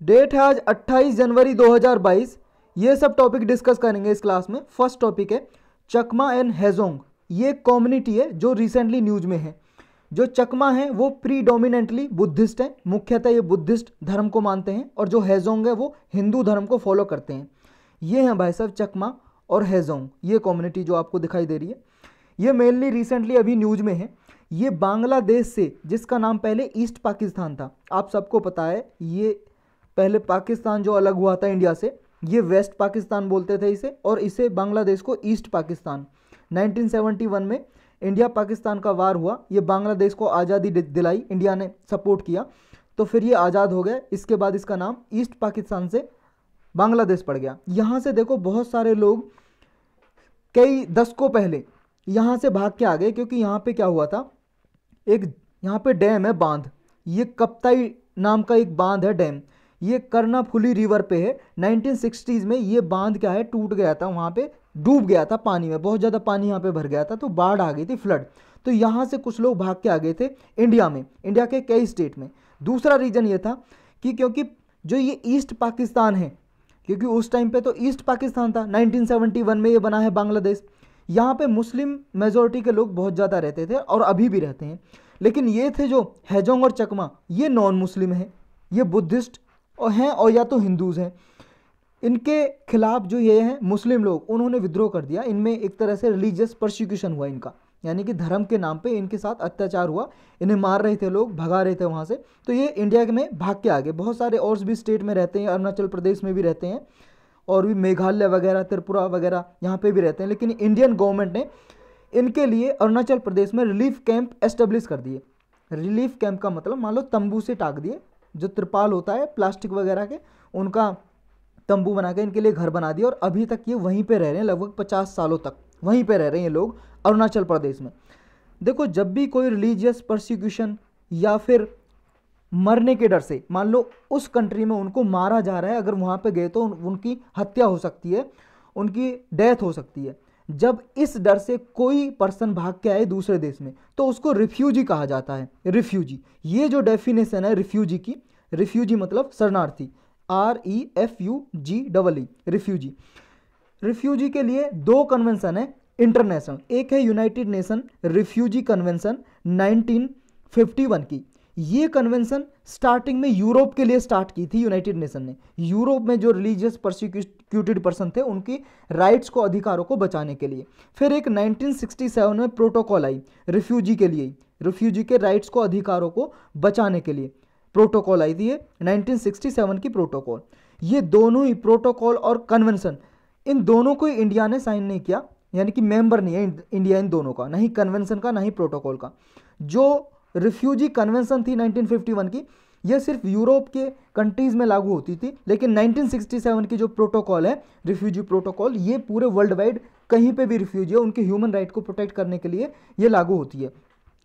Date है आज 28 जनवरी 2022। ये सब टॉपिक डिस्कस करेंगे इस क्लास में। फर्स्ट टॉपिक है चकमा एंड हेजोंग। ये कम्युनिटी है जो रिसेंटली न्यूज में है। जो चकमा है वो प्रीडोमिनेंटली बुद्धिस्ट है, मुख्यतः ये बुद्धिस्ट धर्म को मानते हैं, और जो हेजोंग है वो हिंदू धर्म को फॉलो करते हैं। ये हैं भाई साहब चकमा और हेजोंग, ये कम्युनिटी जो आपको दिखाई दे रही है। ये मेनली रिसेंटली अभी न्यूज में है। ये बांग्लादेश से, जिसका नाम पहले ईस्ट पाकिस्तान था, आप सबको पता है, ये पहले पाकिस्तान जो अलग हुआ था इंडिया से, ये वेस्ट पाकिस्तान बोलते थे इसे, और इसे बांग्लादेश को ईस्ट पाकिस्तान। 1971 में इंडिया पाकिस्तान का वार हुआ, ये बांग्लादेश को आज़ादी दिलाई, इंडिया ने सपोर्ट किया, तो फिर ये आज़ाद हो गया। इसके बाद इसका नाम ईस्ट पाकिस्तान से बांग्लादेश पड़ गया। यहाँ से देखो बहुत सारे लोग कई दशकों पहले यहाँ से भाग के आ गए, क्योंकि यहाँ पे क्या हुआ था, एक यहाँ पे डैम है, बांध, ये कप्ताई नाम का एक बांध है, डैम, ये कर्णाफुली रिवर पे है। 1960s में ये बांध क्या है, टूट गया था, वहाँ पे डूब गया था पानी में, बहुत ज़्यादा पानी यहाँ पे भर गया था, तो बाढ़ आ गई थी, फ्लड। तो यहाँ से कुछ लोग भाग के आ गए थे इंडिया में, इंडिया के कई स्टेट में। दूसरा रीज़न ये था कि क्योंकि जो ये ईस्ट पाकिस्तान है, क्योंकि उस टाइम पे तो ईस्ट पाकिस्तान था, 1971 में ये बना है बांग्लादेश। यहाँ पे मुस्लिम मेजोरिटी के लोग बहुत ज़्यादा रहते थे और अभी भी रहते हैं। लेकिन ये थे जो हेजोंग और चकमा, ये नॉन मुस्लिम हैं, ये बुद्धिस्ट और हैं, और या तो हिंदूज़ हैं। इनके खिलाफ जो ये हैं मुस्लिम लोग, उन्होंने विद्रोह कर दिया। इनमें एक तरह से रिलीजियस परसिक्यूशन हुआ इनका, यानी कि धर्म के नाम पे इनके साथ अत्याचार हुआ, इन्हें मार रहे थे लोग, भगा रहे थे वहाँ से, तो ये इंडिया में भाग के आ गए। बहुत सारे और भी स्टेट में रहते हैं, अरुणाचल प्रदेश में भी रहते हैं, और भी मेघालय वगैरह, त्रिपुरा वगैरह यहाँ पे भी रहते हैं। लेकिन इंडियन गवर्नमेंट ने इनके लिए अरुणाचल प्रदेश में रिलीफ कैंप एस्टेब्लिश कर दिए। रिलीफ कैंप का मतलब मान लो तंबू से टाक दिए, जो त्रिपाल होता है प्लास्टिक वगैरह के, उनका तंबू बना के इनके लिए घर बना दिया, और अभी तक ये वहीं पे रह रहे हैं, लगभग 50 सालों तक वहीं पे रह रहे हैं ये लोग अरुणाचल प्रदेश में। देखो जब भी कोई रिलीजियस परसिक्यूशन या फिर मरने के डर से, मान लो उस कंट्री में उनको मारा जा रहा है, अगर वहाँ पे गए तो उनकी हत्या हो सकती है, उनकी डेथ हो सकती है। जब इस डर से कोई पर्सन भाग के आए दूसरे देश में, तो उसको रिफ्यूजी कहा जाता है। रिफ्यूजी, ये जो डेफिनेशन है रिफ्यूजी की, रिफ्यूजी मतलब शरणार्थी, REFUGEE, रिफ्यूजी। रिफ्यूजी के लिए दो कन्वेंशन है इंटरनेशनल, एक है यूनाइटेड नेशन रिफ्यूजी कन्वेंशन 1951 की। ये कन्वेंशन स्टार्टिंग में यूरोप के लिए स्टार्ट की थी यूनाइटेड नेशन ने। यूरोप में जो रिलीजियस परसिक्यूटेड पर्सन थे उनकी राइट्स को, अधिकारों को बचाने के लिए। फिर एक 1967 में प्रोटोकॉल आई रिफ्यूजी के लिए, रिफ्यूजी के राइट्स को, अधिकारों को बचाने के लिए प्रोटोकॉल आई थी, 1967 की प्रोटोकॉल। ये दोनों ही प्रोटोकॉल और कन्वेंशन, इन दोनों को इंडिया ने साइन नहीं किया, यानी कि मेंबर नहीं है इंडिया इन दोनों का, ना ही कन्वेंशन का ना ही प्रोटोकॉल का। जो रिफ्यूजी कन्वेंशन थी 1951 की, यह सिर्फ यूरोप के कंट्रीज़ में लागू होती थी, लेकिन 1967 की जो प्रोटोकॉल है रिफ्यूजी प्रोटोकॉल, ये पूरे वर्ल्ड वाइड कहीं पे भी रिफ्यूजी है उनके ह्यूमन राइट को प्रोटेक्ट करने के लिए ये लागू होती है।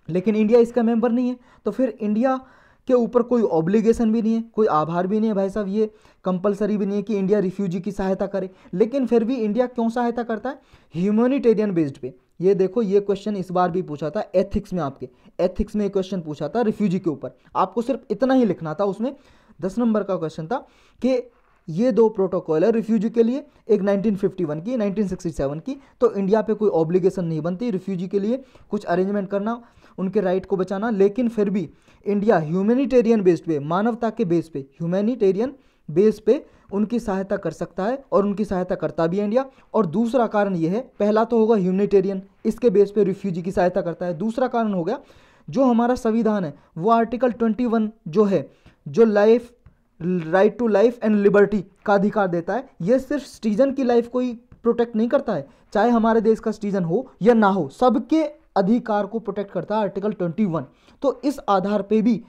लेकिन इंडिया इसका मेंबर नहीं है, तो फिर इंडिया के ऊपर कोई ऑब्लिगेशन भी नहीं है, कोई आभार भी नहीं है भाई साहब, ये कंपलसरी भी नहीं है कि इंडिया रिफ्यूजी की सहायता करे। लेकिन फिर भी इंडिया क्यों सहायता करता है? ह्यूमैनिटेरियन बेस्ड पे। ये देखो, ये क्वेश्चन इस बार भी पूछा था एथिक्स में, आपके एथिक्स में एक क्वेश्चन पूछा था रिफ्यूजी के ऊपर, आपको सिर्फ इतना ही लिखना था, उसमें 10 नंबर का क्वेश्चन था कि ये दो प्रोटोकॉल है रिफ्यूजी के लिए, एक 1951 की, 1967 की, तो इंडिया पे कोई ऑब्लिगेशन नहीं बनती रिफ्यूजी के लिए कुछ अरेंजमेंट करना, उनके राइट को बचाना। लेकिन फिर भी इंडिया ह्यूमैनिटेरियन बेस्ड पे, मानवता के बेस पे, ह्यूमैनिटेरियन बेस पे उनकी सहायता कर सकता है, और उनकी सहायता करता भी है इंडिया। और दूसरा कारण ये है, पहला तो होगा ह्यूमैनिटेरियन, इसके बेस पे रिफ्यूजी की सहायता करता है। दूसरा कारण हो गया जो हमारा संविधान है, वो आर्टिकल 21 जो है, जो life, right to life and liberty का अधिकार देता है, ये सिर्फ सिटीजन की लाइफ को ही प्रोटेक्ट नहीं करता है, चाहे हमारे देश का सिटीजन हो या ना हो, सबके अधिकार को प्रोटेक्ट करता है आर्टिकल 21। तो इस आधार पे भी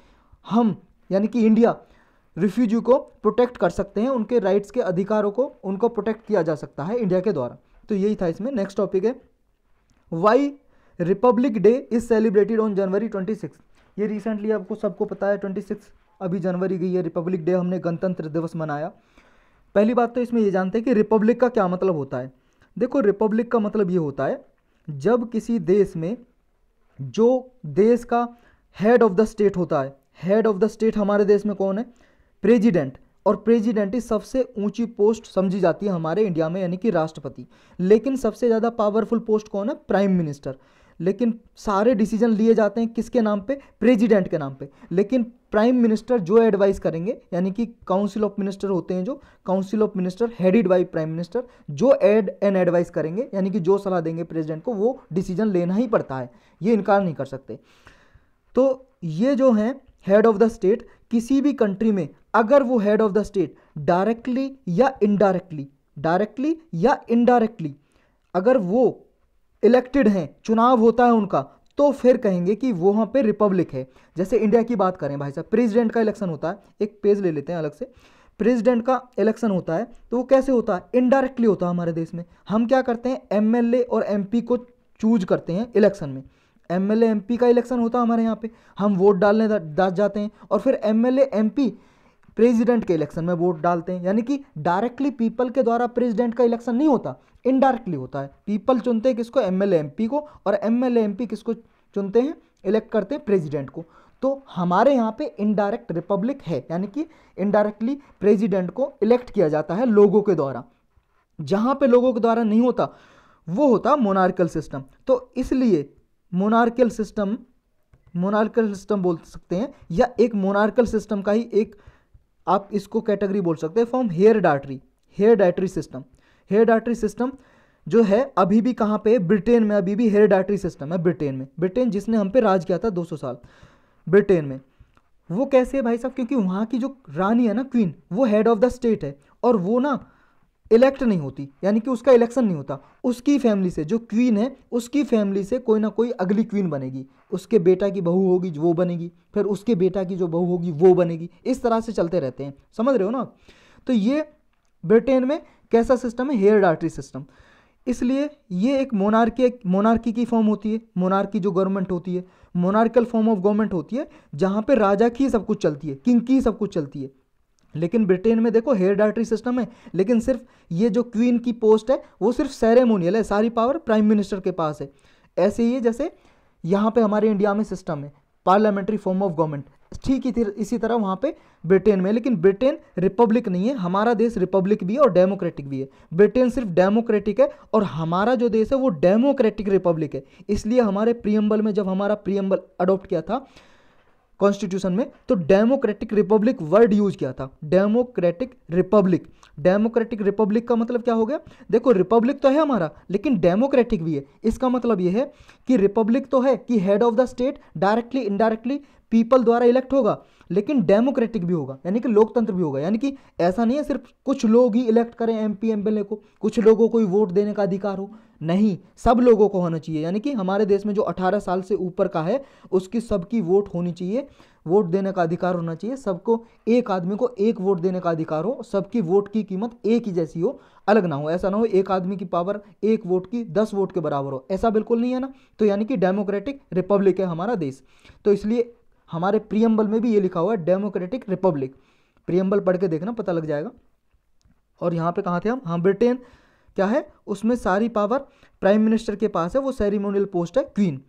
हम, यानी कि इंडिया, रिफ्यूजी को प्रोटेक्ट कर सकते हैं, उनके राइट्स के अधिकारों को, उनको प्रोटेक्ट किया जा सकता है इंडिया के द्वारा। तो यही था इसमें। नेक्स्ट टॉपिक है why Republic Day is celebrated on January 26। ये रिसेंटली आपको सबको पता है 26 अभी जनवरी गई है, रिपब्लिक डे, हमने गणतंत्र दिवस मनाया। पहली बात तो इसमें ये जानते हैं कि रिपब्लिक का क्या मतलब होता है। देखो रिपब्लिक का मतलब ये होता है जब किसी देश में जो देश का हेड ऑफ द स्टेट होता है, हेड ऑफ द स्टेट हमारे देश में कौन है? प्रेसिडेंट। और प्रेसिडेंट सबसे ऊंची पोस्ट समझी जाती है हमारे इंडिया में, यानी कि राष्ट्रपति। लेकिन सबसे ज़्यादा पावरफुल पोस्ट कौन है? Prime minister. लेकिन सारे डिसीजन लिए जाते हैं किसके नाम पे? प्रेसिडेंट के नाम पे। लेकिन प्राइम मिनिस्टर जो एडवाइस करेंगे, यानी कि काउंसिल ऑफ मिनिस्टर होते हैं, जो council of minister headed by prime minister, जो एडवाइस करेंगे, यानी कि जो सलाह देंगे प्रेसिडेंट को, वो डिसीजन लेना ही पड़ता है, ये इनकार नहीं कर सकते। तो ये जो है हेड ऑफ द स्टेट, किसी भी कंट्री में अगर वो head of the state directly या इनडायरेक्टली अगर वो इलेक्टेड हैं, चुनाव होता है उनका, तो फिर कहेंगे कि वो वहाँ पे रिपब्लिक है। जैसे इंडिया की बात करें भाई साहब, प्रेसिडेंट का इलेक्शन होता है, एक पेज ले लेते हैं अलग से। प्रेसिडेंट का इलेक्शन होता है तो वो कैसे होता है? इनडायरेक्टली होता है हमारे देश में। हम क्या करते हैं? एमएलए और एमपी को चूज करते हैं इलेक्शन में। एमएलए एमपी का इलेक्शन होता है हमारे यहाँ पे, हम वोट डालने जाते हैं, और फिर एमएलए एमपी प्रेसिडेंट के इलेक्शन में वोट डालते हैं। यानी कि डायरेक्टली पीपल के द्वारा प्रेसिडेंट का इलेक्शन नहीं होता, इनडायरेक्टली होता है। पीपल चुनते हैं किसको? एमएलए एमपी को, और एमएलए एमपी किसको चुनते हैं? इलेक्ट करते हैं प्रेसिडेंट को। तो हमारे यहाँ पे इनडायरेक्ट रिपब्लिक है, यानी कि इनडायरेक्टली प्रेसिडेंट को इलेक्ट किया जाता है लोगों के द्वारा। जहाँ पे लोगों के द्वारा नहीं होता वो होता मोनार्कल सिस्टम। तो इसलिए मोनार्कल सिस्टम बोल सकते हैं, या एक मोनार्कल सिस्टम का ही एक आप इसको कैटेगरी बोल सकते हैं, फॉर्म हेरेडाटरी सिस्टम जो है अभी भी कहाँ पे? ब्रिटेन में अभी भी हेरेडाटरी सिस्टम है। ब्रिटेन जिसने हम पे राज किया था 200 साल, ब्रिटेन में। वो कैसे है भाई साहब? क्योंकि वहाँ की जो रानी है ना, क्वीन, वो हेड ऑफ द स्टेट है, और वो ना इलेक्ट नहीं होती, यानी कि उसका इलेक्शन नहीं होता। उसकी फैमिली से, जो क्वीन है उसकी फैमिली से कोई ना कोई अगली क्वीन बनेगी, उसके बेटा की बहू होगी वो बनेगी, फिर उसके बेटा की जो बहू होगी वो बनेगी, इस तरह से चलते रहते हैं, समझ रहे हो ना? तो ये ब्रिटेन में कैसा सिस्टम है? हेरेडाटरी सिस्टम। इसलिए ये एक मोनार्की की फॉर्म होती है। मोनार्की जो गवर्नमेंट होती है, मोनार्कल फॉर्म ऑफ गवर्नमेंट होती है, जहाँ पे राजा की सब कुछ चलती है, किंग की सब कुछ चलती है। लेकिन ब्रिटेन में देखो हेरेडाटरी सिस्टम है, लेकिन सिर्फ ये जो क्वीन की पोस्ट है वो सिर्फ सेरेमोनियल है, सारी पावर प्राइम मिनिस्टर के पास है। ऐसे ही है जैसे यहाँ पे हमारे इंडिया में सिस्टम है पार्लियामेंट्री फॉर्म ऑफ गवर्नमेंट, ठीक इसी तरह वहाँ पे ब्रिटेन में। लेकिन ब्रिटेन रिपब्लिक नहीं है, हमारा देश रिपब्लिक भी है और डेमोक्रेटिक भी है। ब्रिटेन सिर्फ डेमोक्रेटिक है और हमारा जो देश है वो डेमोक्रेटिक रिपब्लिक है। इसलिए हमारे प्रीएम्बल में, जब हमारा प्रीएम्बल अडॉप्ट किया था कॉन्स्टिट्यूशन में, तो डेमोक्रेटिक रिपब्लिक वर्ड यूज किया था। डेमोक्रेटिक रिपब्लिक का मतलब क्या हो गया? देखो रिपब्लिक तो है हमारा, लेकिन डेमोक्रेटिक भी है। इसका मतलब यह है कि रिपब्लिक तो है कि head of the state directly indirectly people द्वारा इलेक्ट होगा, लेकिन डेमोक्रेटिक भी होगा, यानी कि लोकतंत्र भी होगा। यानी कि ऐसा नहीं है सिर्फ कुछ लोग ही इलेक्ट करें एमपी एमएलए को, कुछ लोगों को ही वोट देने का अधिकार हो, नहीं, सब लोगों को होना चाहिए। यानी कि हमारे देश में जो 18 साल से ऊपर का है उसकी सबकी वोट होनी चाहिए, वोट देने का अधिकार होना चाहिए सबको। एक आदमी को एक वोट देने का अधिकार हो, सबकी वोट की कीमत एक ही जैसी हो, अलग ना हो। ऐसा ना हो एक आदमी की पावर एक वोट की 10 वोट के बराबर हो, ऐसा बिल्कुल नहीं है ना। तो यानी कि डेमोक्रेटिक रिपब्लिक है हमारा देश। तो इसलिए हमारे प्रीएम्बल में भी ये लिखा हुआ है डेमोक्रेटिक रिपब्लिक। प्रीएम्बल पढ़ के देखना, पता लग जाएगा। और यहाँ पे कहाँ थे हम? हाँ, ब्रिटेन क्या है, उसमें सारी पावर प्राइम मिनिस्टर के पास है, वो सेरेमोनियल पोस्ट है क्वीन।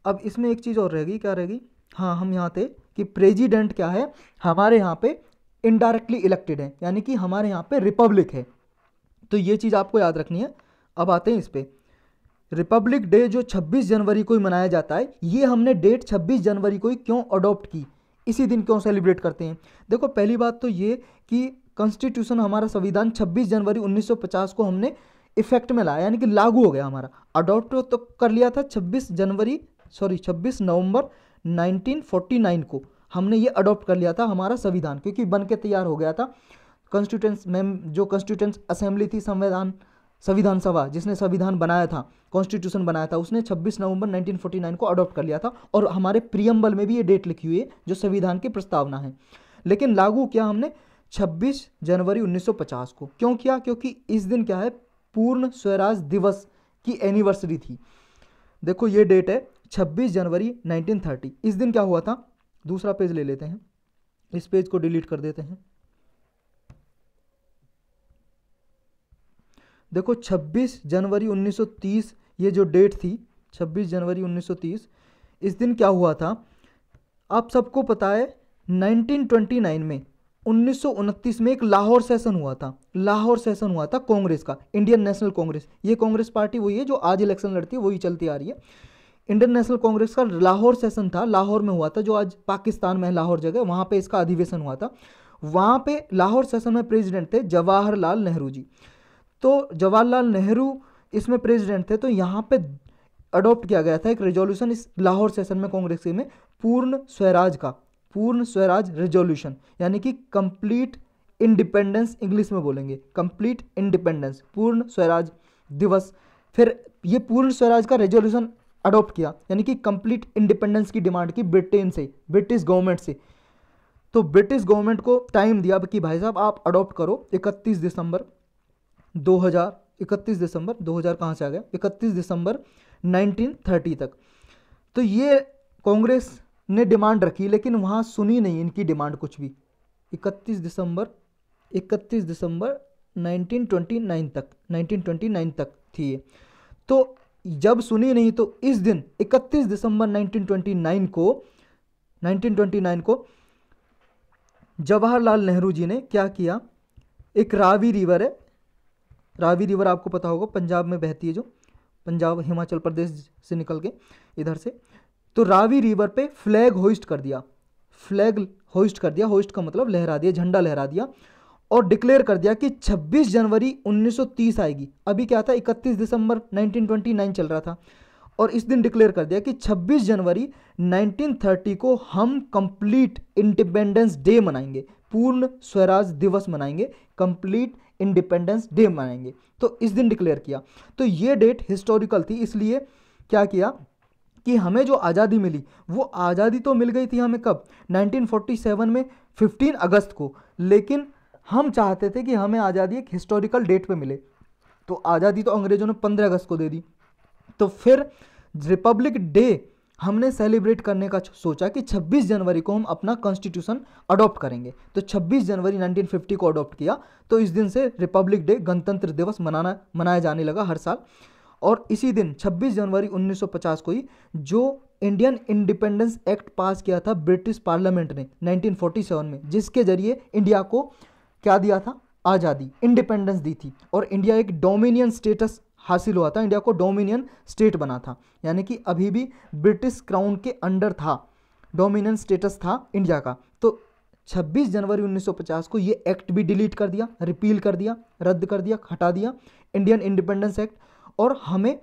अब इसमें एक चीज़ और रहेगी, क्या रहेगी? हाँ, हम यहाँ थे कि प्रेसिडेंट क्या है, हमारे यहाँ पे इनडायरेक्टली इलेक्टेड है, यानी कि हमारे यहाँ पे रिपब्लिक है। तो ये चीज़ आपको याद रखनी है। अब आते हैं इस पर, रिपब्लिक डे जो 26 जनवरी को ही मनाया जाता है, ये हमने डेट 26 जनवरी को ही क्यों अडॉप्ट की, इसी दिन क्यों सेलिब्रेट करते हैं? देखो पहली बात तो ये कि कॉन्स्टिट्यूशन, हमारा संविधान 26 जनवरी 1950 को हमने इफेक्ट में लाया, यानी कि लागू हो गया हमारा। अडॉप्ट तो कर लिया था 26 नवंबर 1949 को हमने ये अडॉप्ट कर लिया था हमारा संविधान, क्योंकि बन के तैयार हो गया था। जो कॉन्स्टिट्यूंट असेंबली थी, संविधान सभा जिसने संविधान बनाया था, कॉन्स्टिट्यूशन बनाया था, उसने 26 नवंबर 1949 को अडॉप्ट कर लिया था। और हमारे प्रीएम्बल में भी ये डेट लिखी हुई है जो संविधान की प्रस्तावना है। लेकिन लागू किया हमने 26 जनवरी 1950 को। क्यों किया? क्योंकि इस दिन क्या है, पूर्ण स्वराज दिवस की एनिवर्सरी थी। देखो ये डेट है 26 जनवरी 1930। इस दिन क्या हुआ था? दूसरा पेज ले लेते हैं, इस पेज को डिलीट कर देते हैं। देखो 26 जनवरी 1930 ये जो डेट थी, 26 जनवरी 1930, इस दिन क्या हुआ था? आप सबको पता है 1929 में 1929 में एक लाहौर सेशन हुआ था, लाहौर सेशन हुआ था कांग्रेस का, इंडियन नेशनल कांग्रेस। ये कांग्रेस पार्टी वही है जो आज इलेक्शन लड़ती है, वही चलती आ रही है। इंडियन नेशनल कांग्रेस का लाहौर सेशन था, लाहौर में हुआ था, जो आज पाकिस्तान में है लाहौर जगह, वहाँ पे इसका अधिवेशन हुआ था। वहाँ पे लाहौर सेशन में प्रेसिडेंट थे जवाहरलाल नेहरू जी। तो जवाहरलाल नेहरू इसमें प्रेसिडेंट थे। तो यहाँ पे अडॉप्ट किया गया था एक रेजोल्यूशन इस लाहौर सेशन में कांग्रेस में, पूर्ण स्वराज का, पूर्ण स्वराज रेजोल्यूशन, यानी कि कंप्लीट इंडिपेंडेंस इंग्लिश में बोलेंगे, कंप्लीट इंडिपेंडेंस, पूर्ण स्वराज दिवस। फिर ये पूर्ण स्वराज का रेजोल्यूशन अडॉप्ट किया, यानी कि कंप्लीट इंडिपेंडेंस की डिमांड की ब्रिटेन से, ब्रिटिश गवर्नमेंट से। तो ब्रिटिश गवर्नमेंट को टाइम दिया कि भाई साहब आप अडॉप्ट करो 31 दिसंबर 2000, 31 दिसंबर 2000 कहाँ से आ गया, 31 दिसंबर 1930 तक। तो ये कांग्रेस ने डिमांड रखी, लेकिन वहाँ सुनी नहीं इनकी डिमांड कुछ भी। 31 दिसंबर 1929 तक, 1929 तक थी ये। तो जब सुनी नहीं तो इस दिन 31 दिसंबर 1929 को जवाहरलाल नेहरू जी ने क्या किया, एक रावी रिवर है, रावी रिवर आपको पता होगा पंजाब में बहती है, जो पंजाब हिमाचल प्रदेश से निकल के इधर से। तो रावी रिवर पे फ्लैग होइस्ट कर दिया, फ्लैग होइस्ट कर दिया, होइस्ट का मतलब लहरा दिया, झंडा लहरा दिया, और डिक्लेयर कर दिया कि 26 जनवरी 1930 आएगी। अभी क्या था, 31 दिसंबर 1929 चल रहा था, और इस दिन डिक्लेयर कर दिया कि 26 जनवरी 1930 को हम कंप्लीट इंडिपेंडेंस डे मनाएंगे, पूर्ण स्वराज दिवस मनाएंगे, कंप्लीट इंडिपेंडेंस डे मनाएंगे। तो इस दिन डिक्लेयर किया। तो ये डेट हिस्टोरिकल थी, इसलिए क्या किया कि हमें जो आज़ादी मिली, वो आज़ादी तो मिल गई थी हमें कब, 1947 में 15 अगस्त को, लेकिन हम चाहते थे कि हमें आज़ादी एक हिस्टोरिकल डेट पे मिले। तो आज़ादी तो अंग्रेजों ने 15 अगस्त को दे दी। तो फिर रिपब्लिक डे हमने सेलिब्रेट करने का सोचा कि 26 जनवरी को हम अपना कॉन्स्टिट्यूशन अडॉप्ट करेंगे। तो 26 जनवरी 1950 को अडॉप्ट किया। तो इस दिन से रिपब्लिक डे, गणतंत्र दिवस मनाया जाने लगा हर साल। और इसी दिन 26 जनवरी 1950 को ही जो इंडियन इंडिपेंडेंस एक्ट पास किया था ब्रिटिश पार्लियामेंट ने 1947 में, जिसके जरिए इंडिया को क्या दिया था, आज़ादी, इंडिपेंडेंस दी थी, और इंडिया एक डोमिनियन स्टेटस हासिल हुआ था, इंडिया को डोमिनियन स्टेट बना था, यानी कि अभी भी ब्रिटिश क्राउन के अंडर था, डोमिनियन स्टेटस था इंडिया का। तो 26 जनवरी 1950 को ये एक्ट भी डिलीट कर दिया, रिपील कर दिया, रद्द कर दिया, हटा दिया इंडियन इंडिपेंडेंस एक्ट, और हमें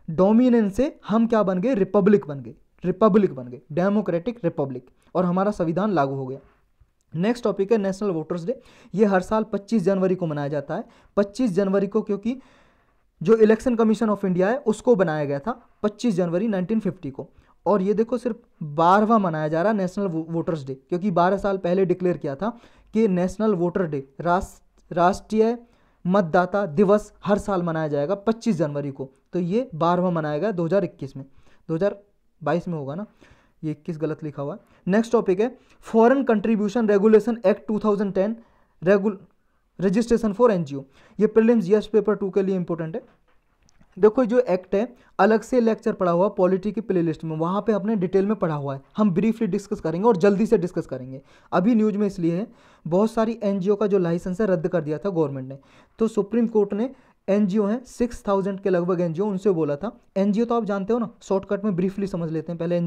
डोमिनियन से हम क्या बन गए, रिपब्लिक बन गए, रिपब्लिक बन गए, डेमोक्रेटिक रिपब्लिक, और हमारा संविधान लागू हो गया। नेक्स्ट टॉपिक है नेशनल वोटर्स डे। ये हर साल 25 जनवरी को मनाया जाता है। 25 जनवरी को क्योंकि जो इलेक्शन कमीशन ऑफ इंडिया है उसको बनाया गया था 25 जनवरी 1950 को। और ये देखो सिर्फ 12वां मनाया जा रहा है नेशनल वोटर्स डे, क्योंकि 12 साल पहले डिक्लेयर किया था कि नेशनल वोटर डे, राष्ट्रीय मतदाता दिवस हर साल मनाया जाएगा 25 जनवरी को। तो ये 12वां मनाया गया 2021 में, 2022 में होगा ना, ये 21 गलत लिखा हुआ है। नेक्स्ट टॉपिक है foreign contribution regulation act 2010 registration for NGO. ये प्रीलिम्स जीएस पेपर 2 के लिए इंपॉर्टेंट है। देखो जो एक्ट है, अलग से लेक्चर पढ़ा हुआ पॉलिटी की प्लेलिस्ट में, वहाँ पे अपने डिटेल में पढ़ा हुआ है, हम ब्रीफली डिस्कस करेंगे और जल्दी से डिस्कस करेंगे। अभी न्यूज में इसलिए है, बहुत सारी एनजीओ का जो लाइसेंस है रद्द कर दिया था गवर्नमेंट ने। तो सुप्रीम कोर्ट ने एनजीओ हैं 6000 के लगभग एनजीओ, उनसे बोला था, एनजीओ तो आप जानते हो ना, शॉर्टकट में ब्रीफली समझ लेते हैं पहले।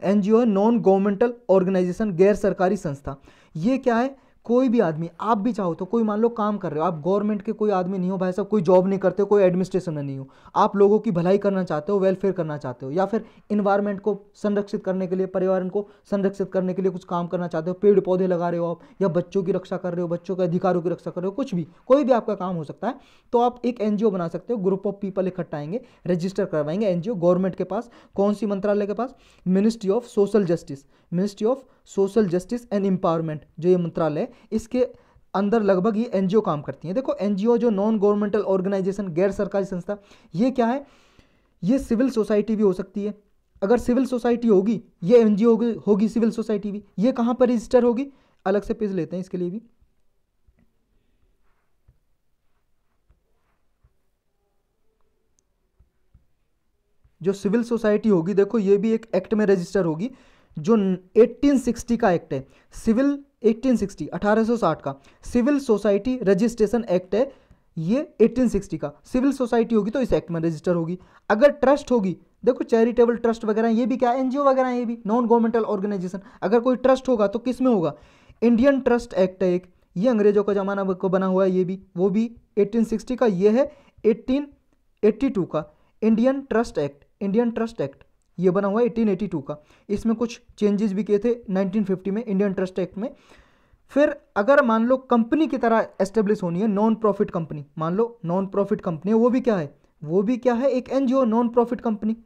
एनजीओ है नॉन गवर्नमेंटल ऑर्गेनाइजेशन, गैर सरकारी संस्था। ये क्या है, कोई भी आदमी, आप भी चाहो तो, कोई मान लो काम कर रहे हो, आप गवर्नमेंट के कोई आदमी नहीं हो भाई साहब, कोई जॉब नहीं करते हो, कोई एडमिनिस्ट्रेशन में नहीं हो, आप लोगों की भलाई करना चाहते हो, वेलफेयर करना चाहते हो, या फिर इन्वायरमेंट को संरक्षित करने के लिए, पर्यावरण को संरक्षित करने के लिए कुछ काम करना चाहते हो, पेड़ पौधे लगा रहे हो आप, या बच्चों की रक्षा कर रहे हो, बच्चों के अधिकारों की रक्षा कर रहे हो, कुछ भी, कोई भी आपका काम हो सकता है, तो आप एक एनजीओ बना सकते हो। ग्रुप ऑफ पीपल इकट्ठा आएंगे, रजिस्टर करवाएंगे एनजीओ गवर्नमेंट के पास। कौन सी मंत्रालय के पास, ministry of social justice, ministry of social justice and empowerment जो ये मंत्रालय है, इसके अंदर लगभग ये एनजीओ काम करती हैं। देखो एनजीओ जो नॉन गवर्नमेंटल ऑर्गेनाइजेशन, गैर सरकारी संस्था, ये क्या है, ये सिविल सोसाइटी भी हो सकती है। अगर सिविल सोसाइटी होगी, ये एनजीओ होगी सिविल सोसाइटी भी। ये कहाँ पर रजिस्टर होगी, अलग से पेज लेते हैं इसके लिए भी। जो सिविल सोसाइटी होगी, देखो ये भी एक एक्ट में रजिस्टर होगी, जो 1860 का एक्ट है, सिविल 1860 1860 का सिविल सोसाइटी रजिस्ट्रेशन एक्ट है, ये 1860 का। सिविल सोसाइटी होगी तो इस एक्ट में रजिस्टर होगी। अगर ट्रस्ट होगी, देखो चैरिटेबल ट्रस्ट वगैरह ये भी क्या है, एनजीओ वगैरह ये भी नॉन गवर्नमेंटल ऑर्गेनाइजेशन। अगर कोई ट्रस्ट होगा तो किस में होगा, इंडियन ट्रस्ट एक्ट है एक, ये अंग्रेजों का जमाना को बना हुआ है, ये भी वो भी 1860 का। ये है 1882 का Indian trust act, Indian trust act ये बना हुआ है 1882 का। इसमें कुछ चेंजेस भी किए थे 1950 में इंडियन ट्रस्ट एक्ट में। फिर अगर मान लो कंपनी की तरह एस्टेब्लिश होनी है, नॉन प्रॉफिट कंपनी, मान लो नॉन प्रॉफिट कंपनी है, वो भी क्या है, वो भी क्या है, एक एनजीओ नॉन प्रॉफिट कंपनी।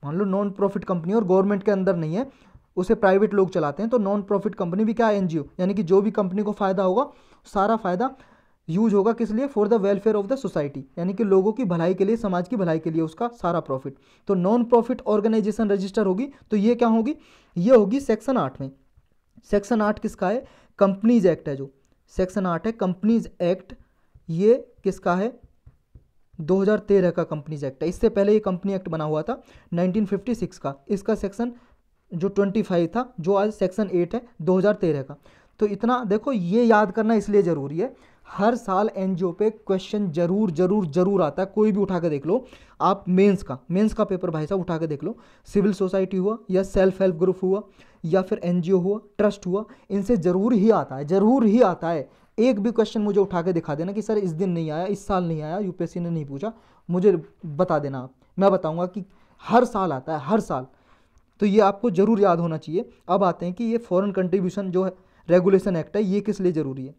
मान लो नॉन प्रॉफिट कंपनी और गवर्नमेंट के अंदर नहीं है, उसे प्राइवेट लोग चलाते हैं, तो नॉन प्रॉफिट कंपनी भी क्या है, एनजीओ। यानी कि जो भी कंपनी को फायदा होगा, सारा फायदा यूज होगा किस लिए, for the welfare of the society, यानी कि लोगों की भलाई के लिए, समाज की भलाई के लिए उसका सारा प्रॉफिट। तो नॉन प्रॉफिट ऑर्गेनाइजेशन रजिस्टर होगी, तो ये क्या होगी, ये होगी सेक्शन 8 में। सेक्शन 8 किसका है, कंपनीज एक्ट है, जो सेक्शन 8 है कंपनीज एक्ट, ये किसका है, 2013 का कंपनीज एक्ट है। इससे पहले ये कंपनी एक्ट बना हुआ था 1956 का, इसका सेक्शन जो 25 था, जो आज सेक्शन 8 है 2013 का। तो इतना देखो, ये याद करना इसलिए ज़रूरी है, हर साल एनजीओ पे क्वेश्चन जरूर जरूर जरूर आता है, कोई भी उठा के देख लो आप। मेंस का पेपर भाई साहब उठा के देख लो, सिविल सोसाइटी हुआ या सेल्फ हेल्प ग्रुप हुआ या फिर एनजीओ हुआ, ट्रस्ट हुआ, इनसे जरूर ही आता है, जरूर ही आता है। एक भी क्वेश्चन मुझे उठा के दिखा देना कि सर इस दिन नहीं आया, इस साल नहीं आया, यूपीएससी ने नहीं पूछा, मुझे बता देना आप, मैं बताऊंगा कि हर साल आता है, हर साल। तो ये आपको जरूर याद होना चाहिए। अब आते हैं कि ये फॉरेन कंट्रीब्यूशन जो है रेगुलेशन एक्ट है, ये किस लिए ज़रूरी है।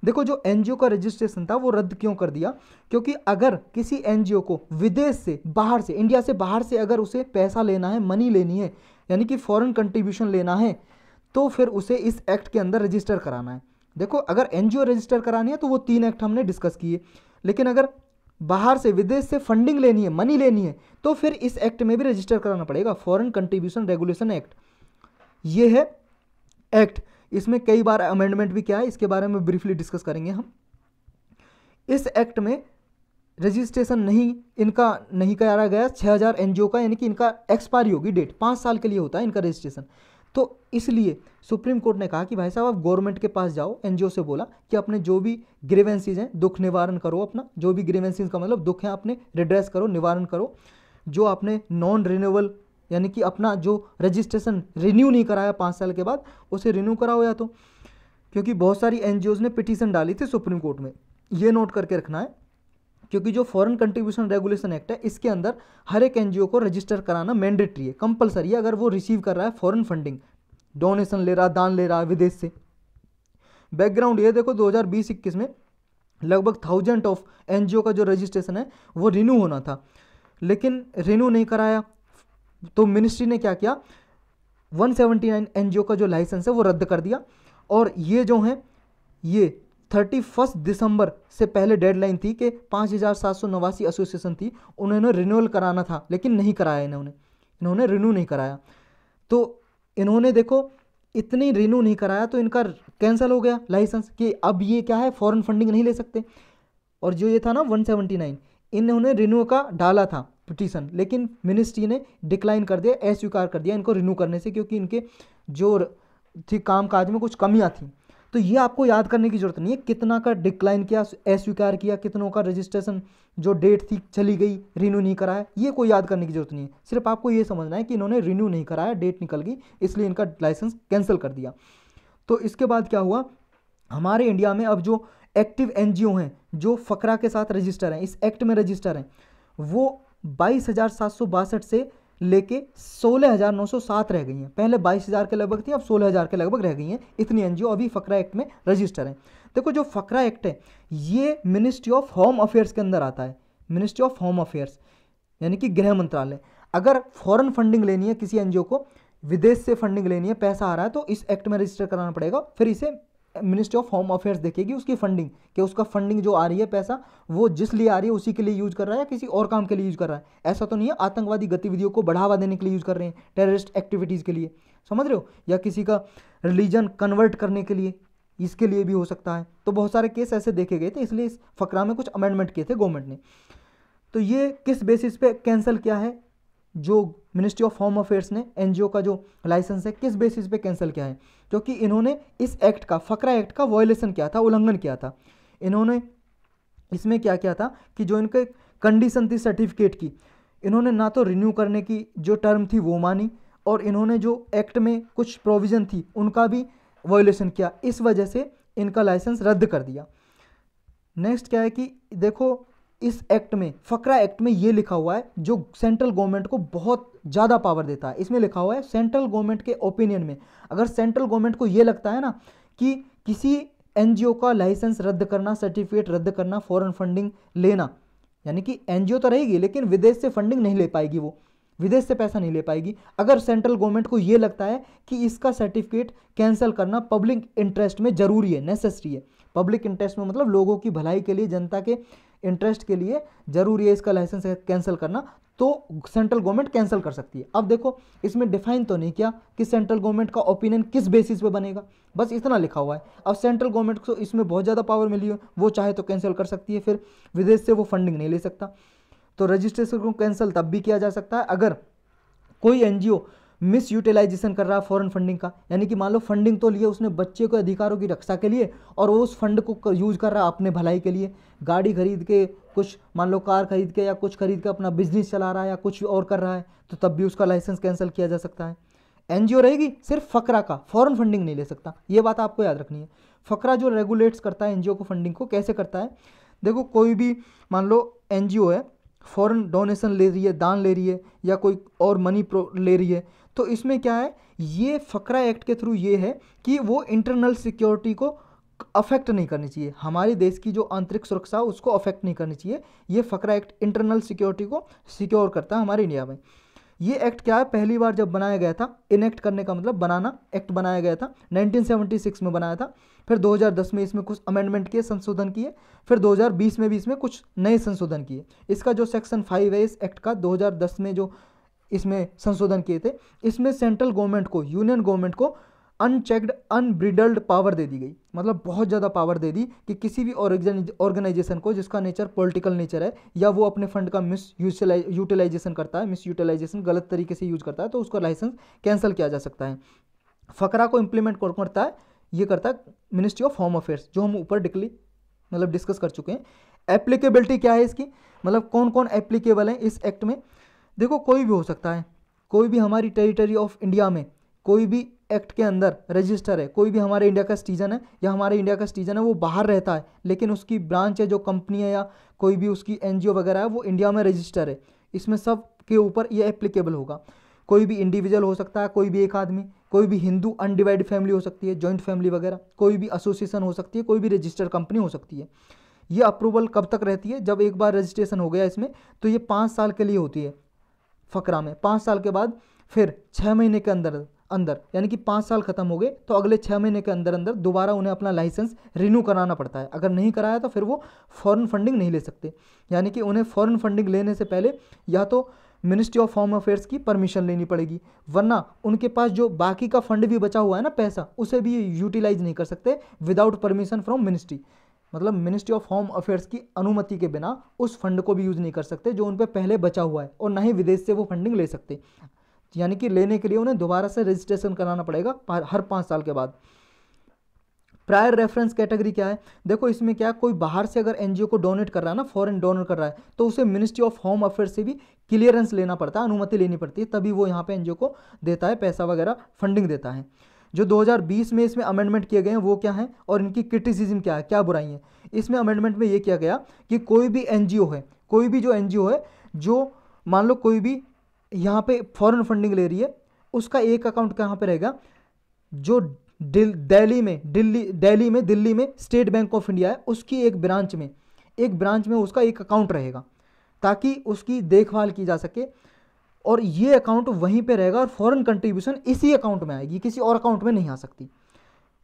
देखो, जो एनजीओ का रजिस्ट्रेशन था वो रद्द क्यों कर दिया, क्योंकि अगर किसी एनजीओ को विदेश से, बाहर से, इंडिया से बाहर से अगर उसे पैसा लेना है, मनी लेनी है, यानी कि फॉरेन कंट्रीब्यूशन लेना है, तो फिर उसे इस एक्ट के अंदर रजिस्टर कराना है। देखो, अगर एनजीओ रजिस्टर करानी है तो वो 3 एक्ट हमने डिस्कस किए, लेकिन अगर बाहर से, विदेश से फंडिंग लेनी है, मनी लेनी है, तो फिर इस एक्ट में भी रजिस्टर कराना पड़ेगा, फॉरेन कंट्रीब्यूशन रेगुलेशन एक्ट, ये है एक्ट। इसमें कई बार अमेंडमेंट भी क्या है, इसके बारे में ब्रीफली डिस्कस करेंगे हम। इस एक्ट में रजिस्ट्रेशन इनका नहीं करा गया 6000 एनजीओ का, यानी कि इनका एक्सपायरी होगी डेट, 5 साल के लिए होता है इनका रजिस्ट्रेशन। तो इसलिए सुप्रीम कोर्ट ने कहा कि भाई साहब आप गवर्नमेंट के पास जाओ, एनजीओ से बोला कि अपने जो भी ग्रीवेंसीज हैं, दुख निवारण करो, अपना जो भी ग्रीवेंसीज का मतलब दुख है, अपने रिड्रेस करो, निवारण करो। जो आपने नॉन रिन्यूएबल, यानी कि अपना जो रजिस्ट्रेशन रिन्यू नहीं कराया 5 साल के बाद, उसे रिन्यू कराओ या तो, क्योंकि बहुत सारी एनजीओज ने पिटीशन डाली थी सुप्रीम कोर्ट में, ये नोट करके रखना है। क्योंकि जो फॉरेन कंट्रीब्यूशन रेगुलेशन एक्ट है, इसके अंदर हर एक एनजीओ को रजिस्टर कराना मैंडेटरी है, कंपलसरी है, अगर वो रिसीव कर रहा है फॉरेन फंडिंग, डोनेशन ले रहा, दान ले रहा है विदेश से। बैकग्राउंड ये देखो, 2020-21 में लगभग 1000 ऑफ एनजीओ का जो रजिस्ट्रेशन है वो रिन्यू होना था, लेकिन रिन्यू नहीं कराया, तो मिनिस्ट्री ने क्या किया, 179 एनजीओ का जो लाइसेंस है वो रद्द कर दिया। और ये जो है, ये 31 दिसंबर से पहले डेडलाइन थी कि 5789 एसोसिएशन थी, उन्होंने रिन्यूअल कराना था, लेकिन नहीं कराया इन्होंने रिन्यू नहीं कराया। तो इन्होंने देखो इतनी रिन्यू नहीं कराया तो इनका कैंसिल हो गया लाइसेंस, कि अब ये क्या है, फॉरेन फंडिंग नहीं ले सकते। और जो ये था ना 179, इन्होंने रिन्यू का डाला था पिटीशन, लेकिन मिनिस्ट्री ने डिक्लाइन कर दिया, अस्वीकार कर दिया इनको रिन्यू करने से, क्योंकि इनके जो थी काम काज में कुछ कमियां थी। तो ये आपको याद करने की जरूरत नहीं है कितना का डिक्लाइन किया, अस्वीकार किया, कितनों का रजिस्ट्रेशन जो डेट थी चली गई, रिन्यू नहीं कराया, ये कोई याद करने की जरूरत नहीं है। सिर्फ आपको ये समझना है कि इन्होंने रिन्यू नहीं कराया, डेट निकल गई, इसलिए इनका लाइसेंस कैंसिल कर दिया। तो इसके बाद क्या हुआ, हमारे इंडिया में अब जो एक्टिव एनजीओ हैं, जो फकरा के साथ रजिस्टर हैं, इस एक्ट में रजिस्टर हैं, वो 22,762 से लेके 16,907 रह गई हैं। पहले 22,000 के लगभग थी, अब 16,000 के लगभग रह गई हैं। इतनी एनजीओ अभी फकरा एक्ट में रजिस्टर हैं। देखो, जो फकरा एक्ट है ये मिनिस्ट्री ऑफ होम अफेयर्स के अंदर आता है, मिनिस्ट्री ऑफ होम अफेयर्स यानी कि गृह मंत्रालय। अगर फॉरेन फंडिंग लेनी है किसी एनजीओ को, विदेश से फंडिंग लेनी है, पैसा आ रहा है, तो इस एक्ट में रजिस्टर कराना पड़ेगा। फिर इसे मिनिस्ट्री ऑफ होम अफेयर्स देखेगी उसकी फंडिंग, कि उसका फंडिंग जो आ रही है, पैसा वो जिस लिए आ रही है उसी के लिए यूज कर रहा है या किसी और काम के लिए यूज कर रहा है। ऐसा तो नहीं है आतंकवादी गतिविधियों को बढ़ावा देने के लिए यूज कर रहे हैं, टेररिस्ट एक्टिविटीज़ के लिए, समझ रहे हो, या किसी का रिलीजन कन्वर्ट करने के लिए, इसके लिए भी हो सकता है। तो बहुत सारे केस ऐसे देखे गए थे, इसलिए इस फकरा में कुछ अमेंडमेंट किए थे गवर्नमेंट ने। तो ये किस बेसिस पे कैंसिल किया है, जो मिनिस्ट्री ऑफ होम अफेयर्स ने एनजीओ का जो लाइसेंस है किस बेसिस पे कैंसिल किया है, क्योंकि इन्होंने इस एक्ट का, फकरा एक्ट का वॉयलेशन किया था, उल्लंघन किया था। इन्होंने इसमें क्या किया था कि जो इनके कंडीशन थी सर्टिफिकेट की, इन्होंने ना तो रिन्यू करने की जो टर्म थी वो मानी, और इन्होंने जो एक्ट में कुछ प्रोविज़न थी उनका भी वॉयलेशन किया। इस वजह से इनका लाइसेंस रद्द कर दिया। नेक्स्ट क्या है कि देखो इस एक्ट में, फकरा एक्ट में ये लिखा हुआ है जो सेंट्रल गवर्नमेंट को बहुत ज़्यादा पावर देता है। इसमें लिखा हुआ है सेंट्रल गवर्नमेंट के ओपिनियन में, अगर सेंट्रल गवर्नमेंट को ये लगता है ना कि किसी एनजीओ का लाइसेंस रद्द करना, सर्टिफिकेट रद्द करना, फॉरेन फंडिंग लेना, यानी कि एनजीओ तो रहेगी लेकिन विदेश से फंडिंग नहीं ले पाएगी, वो विदेश से पैसा नहीं ले पाएगी। अगर सेंट्रल गवर्नमेंट को ये लगता है कि इसका सर्टिफिकेट कैंसिल करना पब्लिक इंटरेस्ट में ज़रूरी है, नेसेसरी है, पब्लिक इंटरेस्ट में मतलब लोगों की भलाई के लिए, जनता के इंटरेस्ट के लिए ज़रूरी है इसका लाइसेंस कैंसिल करना, तो सेंट्रल गवर्नमेंट कैंसिल कर सकती है। अब देखो इसमें डिफाइन तो नहीं किया कि सेंट्रल गवर्नमेंट का ओपिनियन किस बेसिस पे बनेगा, बस इतना लिखा हुआ है। अब सेंट्रल गवर्नमेंट को इसमें बहुत ज़्यादा पावर मिली है, वो चाहे तो कैंसिल कर सकती है, फिर विदेश से वो फंडिंग नहीं ले सकता। तो रजिस्ट्रेशन को कैंसिल तब भी किया जा सकता है अगर कोई एनजीओ मिस यूटिलाइजेशन कर रहा है फॉरेन फंडिंग का, यानी कि मान लो फंडिंग तो लिया उसने बच्चे के अधिकारों की रक्षा के लिए और वो उस फंड को यूज कर रहा है अपने भलाई के लिए, गाड़ी खरीद के, कुछ मान लो कार खरीद के या कुछ खरीद के अपना बिजनेस चला रहा है या कुछ और कर रहा है, तो तब भी उसका लाइसेंस कैंसिल किया जा सकता है। एनजीओ रहेगी सिर्फ फकरा का, फॉरेन फंडिंग नहीं ले सकता, ये बात आपको याद रखनी है। फकरा जो रेगुलेट्स करता है एनजीओ को, फंडिंग को कैसे करता है, देखो कोई भी मान लो एनजीओ है, फॉरेन डोनेशन ले रही है, दान ले रही है या कोई और मनी ले रही है, तो इसमें क्या है, ये फकरा एक्ट के थ्रू ये है कि वो इंटरनल सिक्योरिटी को अफेक्ट नहीं करनी चाहिए, हमारे देश की जो आंतरिक सुरक्षा उसको अफेक्ट नहीं करनी चाहिए। ये फकरा एक्ट इंटरनल सिक्योरिटी को सिक्योर करता है हमारे इंडिया में। ये एक्ट क्या है, पहली बार जब बनाया गया था, इनेक्ट करने का मतलब बनाना, एक्ट बनाया गया था 1976 में बनाया था, फिर 2010 में इसमें कुछ अमेंडमेंट किए, संशोधन किए, फिर 2020 में भी इसमें कुछ नए संशोधन किए। इसका जो सेक्शन 5 है इस एक्ट का, 2010 में जो इसमें संशोधन किए थे, इसमें सेंट्रल गवर्नमेंट को, यूनियन गवर्नमेंट को अनचेक्ड अनब्रिडल्ड पावर दे दी गई, मतलब बहुत ज़्यादा पावर दे दी कि किसी भी ऑर्गेनाइजेशन को जिसका नेचर पॉलिटिकल नेचर है या वो अपने फंड का मिस यूटिलाइजेशन करता है, मिस यूटिलाइजेशन गलत तरीके से यूज करता है, तो उसका लाइसेंस कैंसिल किया जा सकता है। फकरा को इम्प्लीमेंट कौन करता है, ये करता है मिनिस्ट्री ऑफ होम अफेयर्स, जो हम ऊपर डिस्कस कर चुके हैं। एप्लीकेबिलिटी क्या है इसकी, मतलब कौन कौन एप्लीकेबल है इस एक्ट में, देखो कोई भी हो सकता है, कोई भी हमारी टेरिटरी ऑफ इंडिया में कोई भी एक्ट के अंदर रजिस्टर है, कोई भी हमारे इंडिया का सिटीजन है या हमारे इंडिया का सिटीजन है वो बाहर रहता है लेकिन उसकी ब्रांच है, जो कंपनी है या कोई भी उसकी एनजीओ वगैरह है वो इंडिया में रजिस्टर है, इसमें सब के ऊपर ये एप्लीकेबल होगा। कोई भी इंडिविजुअल हो सकता है, कोई भी एक आदमी, कोई भी हिंदू अनडिवाइडेड फैमिली हो सकती है, जॉइंट फैमिली वगैरह, कोई भी एसोसिएशन हो सकती है, कोई भी रजिस्टर्ड कंपनी हो सकती है। ये अप्रूवल कब तक रहती है, जब एक बार रजिस्ट्रेशन हो गया इसमें तो ये 5 साल के लिए होती है फकरा में, 5 साल के बाद फिर 6 महीने के अंदर यानी कि 5 साल खत्म हो गए तो अगले 6 महीने के अंदर दोबारा उन्हें अपना लाइसेंस रिन्यू कराना पड़ता है। अगर नहीं कराया तो फिर वो फॉरेन फंडिंग नहीं ले सकते, यानी कि उन्हें फॉरेन फंडिंग लेने से पहले या तो मिनिस्ट्री ऑफ होम अफेयर्स की परमिशन लेनी पड़ेगी, वरना उनके पास जो बाकी का फंड भी बचा हुआ है ना पैसा, उसे भी यूटिलाइज नहीं कर सकते विदाउट परमिशन फ्रॉम मिनिस्ट्री, मतलब मिनिस्ट्री ऑफ होम अफेयर्स की अनुमति के बिना उस फंड को भी यूज़ नहीं कर सकते जो उन पर पहले बचा हुआ है, और ना ही विदेश से वो फंडिंग ले सकते, यानी कि लेने के लिए उन्हें दोबारा से रजिस्ट्रेशन कराना पड़ेगा हर 5 साल के बाद। प्रायर रेफरेंस कैटेगरी क्या है, देखो इसमें क्या, कोई बाहर से अगर एनजीओ को डोनेट कर रहा है ना, फॉरेन डोनेट कर रहा है, तो उसे मिनिस्ट्री ऑफ होम अफेयर्स से भी क्लियरेंस लेना पड़ता है, अनुमति लेनी पड़ती है, तभी वो यहाँ पे एनजीओ को देता है पैसा वगैरह, फंडिंग देता है। जो 2020 में इसमें अमेंडमेंट किए गए हैं वो क्या है और इनकी क्रिटिसिज्म क्या है, क्या बुराई है। इसमें अमेंडमेंट में ये किया गया कि कोई भी एनजीओ है, कोई भी जो एनजीओ है, जो मान लो कोई भी यहाँ पे फॉरेन फंडिंग ले रही है, उसका एक अकाउंट कहाँ पे रहेगा, जो दिल्ली में स्टेट बैंक ऑफ इंडिया है, उसकी एक ब्रांच में उसका एक अकाउंट रहेगा ताकि उसकी देखभाल की जा सके, और ये अकाउंट वहीं पे रहेगा और फॉरेन कंट्रीब्यूशन इसी अकाउंट में आएगी, किसी और अकाउंट में नहीं आ सकती।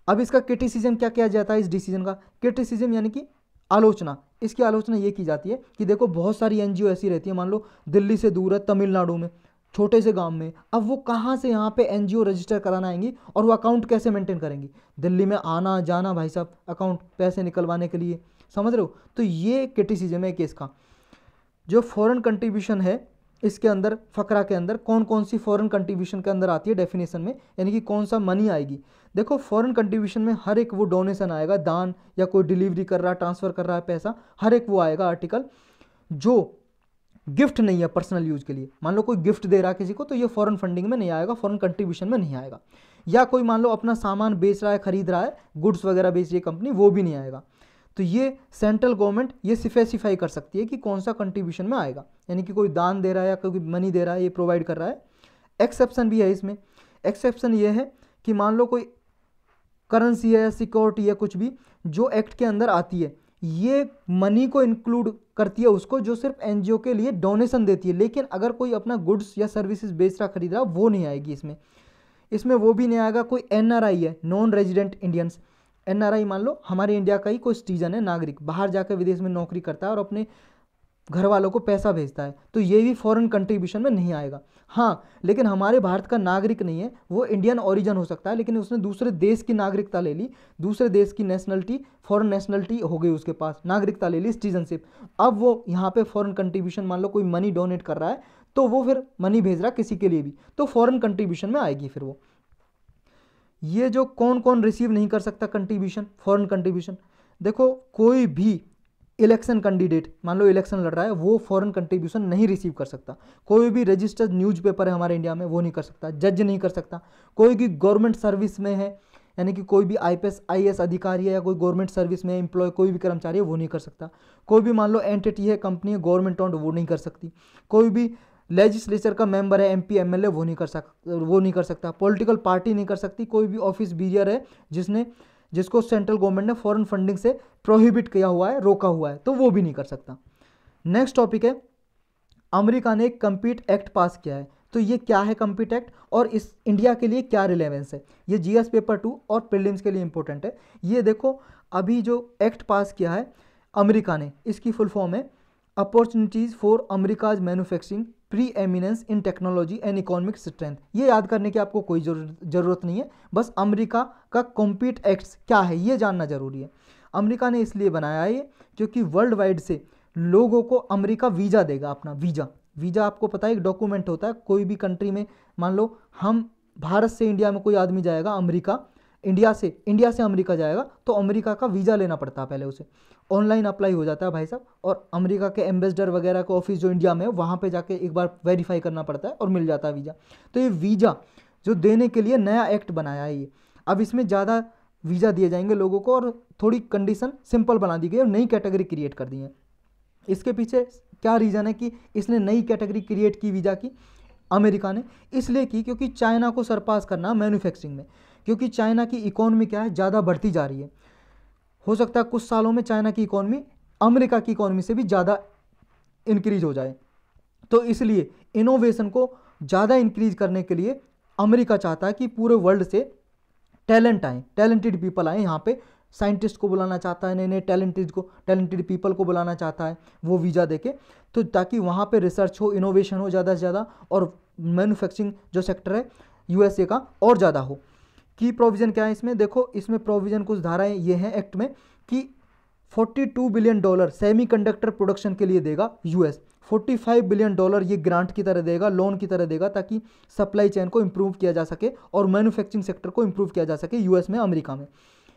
अब इसका क्रिटिसिज्म क्या किया जाता है, इस डिसीजन का क्रिटिसिज्म यानी कि आलोचना, इसकी आलोचना ये की जाती है कि देखो बहुत सारी एनजीओ ऐसी रहती है, मान लो दिल्ली से दूर है, तमिलनाडु में छोटे से गांव में, अब वो कहाँ से यहाँ पे एनजीओ रजिस्टर कराना आएंगी और वो अकाउंट कैसे मेंटेन करेंगी, दिल्ली में आना जाना भाई साहब, अकाउंट पैसे निकलवाने के लिए, समझ रहे हो। तो ये क्रिटिसिज्म है केस का। जो फॉरेन कंट्रीब्यूशन है इसके अंदर फकरा के अंदर कौन कौन सी फॉरेन कंट्रीब्यूशन के अंदर आती है डेफिनेशन में, यानी कि कौन सा मनी आएगी। देखो फॉरेन कंट्रीब्यूशन में हर एक वो डोनेशन आएगा, दान या कोई डिलीवरी कर रहा है, ट्रांसफर कर रहा है पैसा, हर एक वो आएगा आर्टिकल जो गिफ्ट नहीं है पर्सनल यूज के लिए। मान लो कोई गिफ्ट दे रहा है किसी को तो ये फॉरेन फंडिंग में नहीं आएगा, फॉरेन कंट्रीब्यूशन में नहीं आएगा। या कोई मान लो अपना सामान बेच रहा है, खरीद रहा है, गुड्स वगैरह बेच रही है कंपनी, वो भी नहीं आएगा। तो ये सेंट्रल गवर्नमेंट ये स्पेसिफाई कर सकती है कि कौन सा कंट्रीब्यूशन में आएगा, यानी कि कोई दान दे रहा है या कोई मनी दे रहा है, ये प्रोवाइड कर रहा है। एक्सेप्शन भी है इसमें। एक्सेप्शन ये है कि मान लो कोई करेंसी है या सिक्योरिटी है कुछ भी जो एक्ट के अंदर आती है, ये मनी को इंक्लूड करती है उसको जो सिर्फ एनजीओ के लिए डोनेशन देती है, लेकिन अगर कोई अपना गुड्स या सर्विसेज बेच रहा खरीद रहा वो नहीं आएगी इसमें। इसमें वो भी नहीं आएगा कोई एनआरआई है, नॉन रेजिडेंट इंडियंस। एनआरआई मान लो हमारे इंडिया का ही कोई सिटीजन है, नागरिक, बाहर जाकर विदेश में नौकरी करता है और अपने घर वालों को पैसा भेजता है, तो ये भी फॉरेन कंट्रीब्यूशन में नहीं आएगा। हाँ, लेकिन हमारे भारत का नागरिक नहीं है, वो इंडियन ओरिजिन हो सकता है, लेकिन उसने दूसरे देश की नागरिकता ले ली, दूसरे देश की नेशनलिटी, फॉरेन नेशनलिटी हो गई उसके पास, नागरिकता ले ली, सिटीजनशिप। अब वो यहाँ पे फॉरेन कंट्रीब्यूशन, मान लो कोई मनी डोनेट कर रहा है तो वो फिर मनी भेज रहा है किसी के लिए भी, तो फॉरेन कंट्रीब्यूशन में आएगी फिर वो। ये जो कौन कौन रिसीव नहीं कर सकता कंट्रीब्यूशन, फॉरेन कंट्रीब्यूशन, देखो कोई भी इलेक्शन कैंडिडेट मान लो इलेक्शन लड़ रहा है वो फॉरेन कंट्रीब्यूशन नहीं रिसीव कर सकता। कोई भी रजिस्टर्ड न्यूज़पेपर है हमारे इंडिया में वो नहीं कर सकता, जज नहीं कर सकता। कोई भी गवर्नमेंट सर्विस में है, यानी कि कोई भी आईएएस अधिकारी है या कोई गवर्नमेंट सर्विस में एम्प्लॉय कोई भी कर्मचारी है वो नहीं कर सकता। कोई भी मान लो एंटिटी है, कंपनी है, गवर्नमेंट ओन्ड, वो नहीं कर सकती। कोई भी लेजिस्लेचर का मेंबर है, एमपी एमएलए, वो नहीं कर सकता। पॉलिटिकल पार्टी नहीं कर सकती। कोई भी ऑफिस बीयर है जिसको सेंट्रल गवर्नमेंट ने फॉरेन फंडिंग से प्रोहिबिट किया हुआ है, रोका हुआ है, तो वो भी नहीं कर सकता। नेक्स्ट टॉपिक है, अमेरिका ने एक कंपीट एक्ट पास किया है। तो ये क्या है कंपीट एक्ट और इस इंडिया के लिए क्या रिलेवेंस है, ये जीएस पेपर 2 और प्रीलिम्स के लिए इंपॉर्टेंट है। ये देखो अभी जो एक्ट पास किया है अमेरिका ने, इसकी फुल फॉर्म है opportunities for America's manufacturing preeminence in technology and economic strength. ये याद करने की आपको कोई ज़रूरत नहीं है, बस अमेरिका का कॉम्पीट एक्ट्स क्या है ये जानना जरूरी है। अमेरिका ने इसलिए बनाया है ये क्योंकि वर्ल्ड वाइड से लोगों को अमेरिका वीज़ा देगा, अपना वीज़ा आपको पता है एक डॉक्यूमेंट होता है। कोई भी कंट्री में मान लो हम भारत से इंडिया में कोई आदमी जाएगा अमेरिका, इंडिया से अमेरिका जाएगा तो अमेरिका का वीज़ा लेना पड़ता है पहले उसे, ऑनलाइन अप्लाई हो जाता है भाई साहब, और अमेरिका के एम्बेसडर वगैरह का ऑफिस जो इंडिया में है वहाँ पे जाके एक बार वेरीफाई करना पड़ता है और मिल जाता है वीज़ा। तो ये वीज़ा जो देने के लिए नया एक्ट बनाया है ये, अब इसमें ज़्यादा वीज़ा दिए जाएंगे लोगों को और थोड़ी कंडीशन सिंपल बना दी गई और नई कैटेगरी क्रिएट कर दी है। इसके पीछे क्या रीज़न है कि इसने नई कैटेगरी क्रिएट की वीज़ा की अमेरिका ने? इसलिए की क्योंकि चाइना को सरपास करना मैन्युफैक्चरिंग में, क्योंकि चाइना की इकोनॉमी क्या है, ज़्यादा बढ़ती जा रही है। हो सकता है कुछ सालों में चाइना की इकोनॉमी अमेरिका की इकोनॉमी से भी ज़्यादा इंक्रीज हो जाए। तो इसलिए इनोवेशन को ज़्यादा इंक्रीज करने के लिए अमेरिका चाहता है कि पूरे वर्ल्ड से टैलेंट आए, टैलेंटेड पीपल आए यहाँ पे, साइंटिस्ट को बुलाना चाहता है, नए नए टैलेंटेड पीपल को बुलाना चाहता है वो वीज़ा देके, तो ताकि वहाँ पे रिसर्च हो, इनोवेशन हो ज़्यादा से ज़्यादा और मैन्युफैक्चरिंग जो सेक्टर है यूएसए का और ज़्यादा हो। की प्रोविज़न क्या है इसमें? देखो इसमें प्रोविज़न कुछ धाराएं ये हैं एक्ट में कि $42 बिलियन सेमीकंडक्टर प्रोडक्शन के लिए देगा यूएस, $45 बिलियन ये ग्रांट की तरह देगा, लोन की तरह देगा, ताकि सप्लाई चेन को इम्प्रूव किया जा सके और मैन्युफैक्चरिंग सेक्टर को इम्प्रूव किया जा सके यूएस में, अमेरिका में।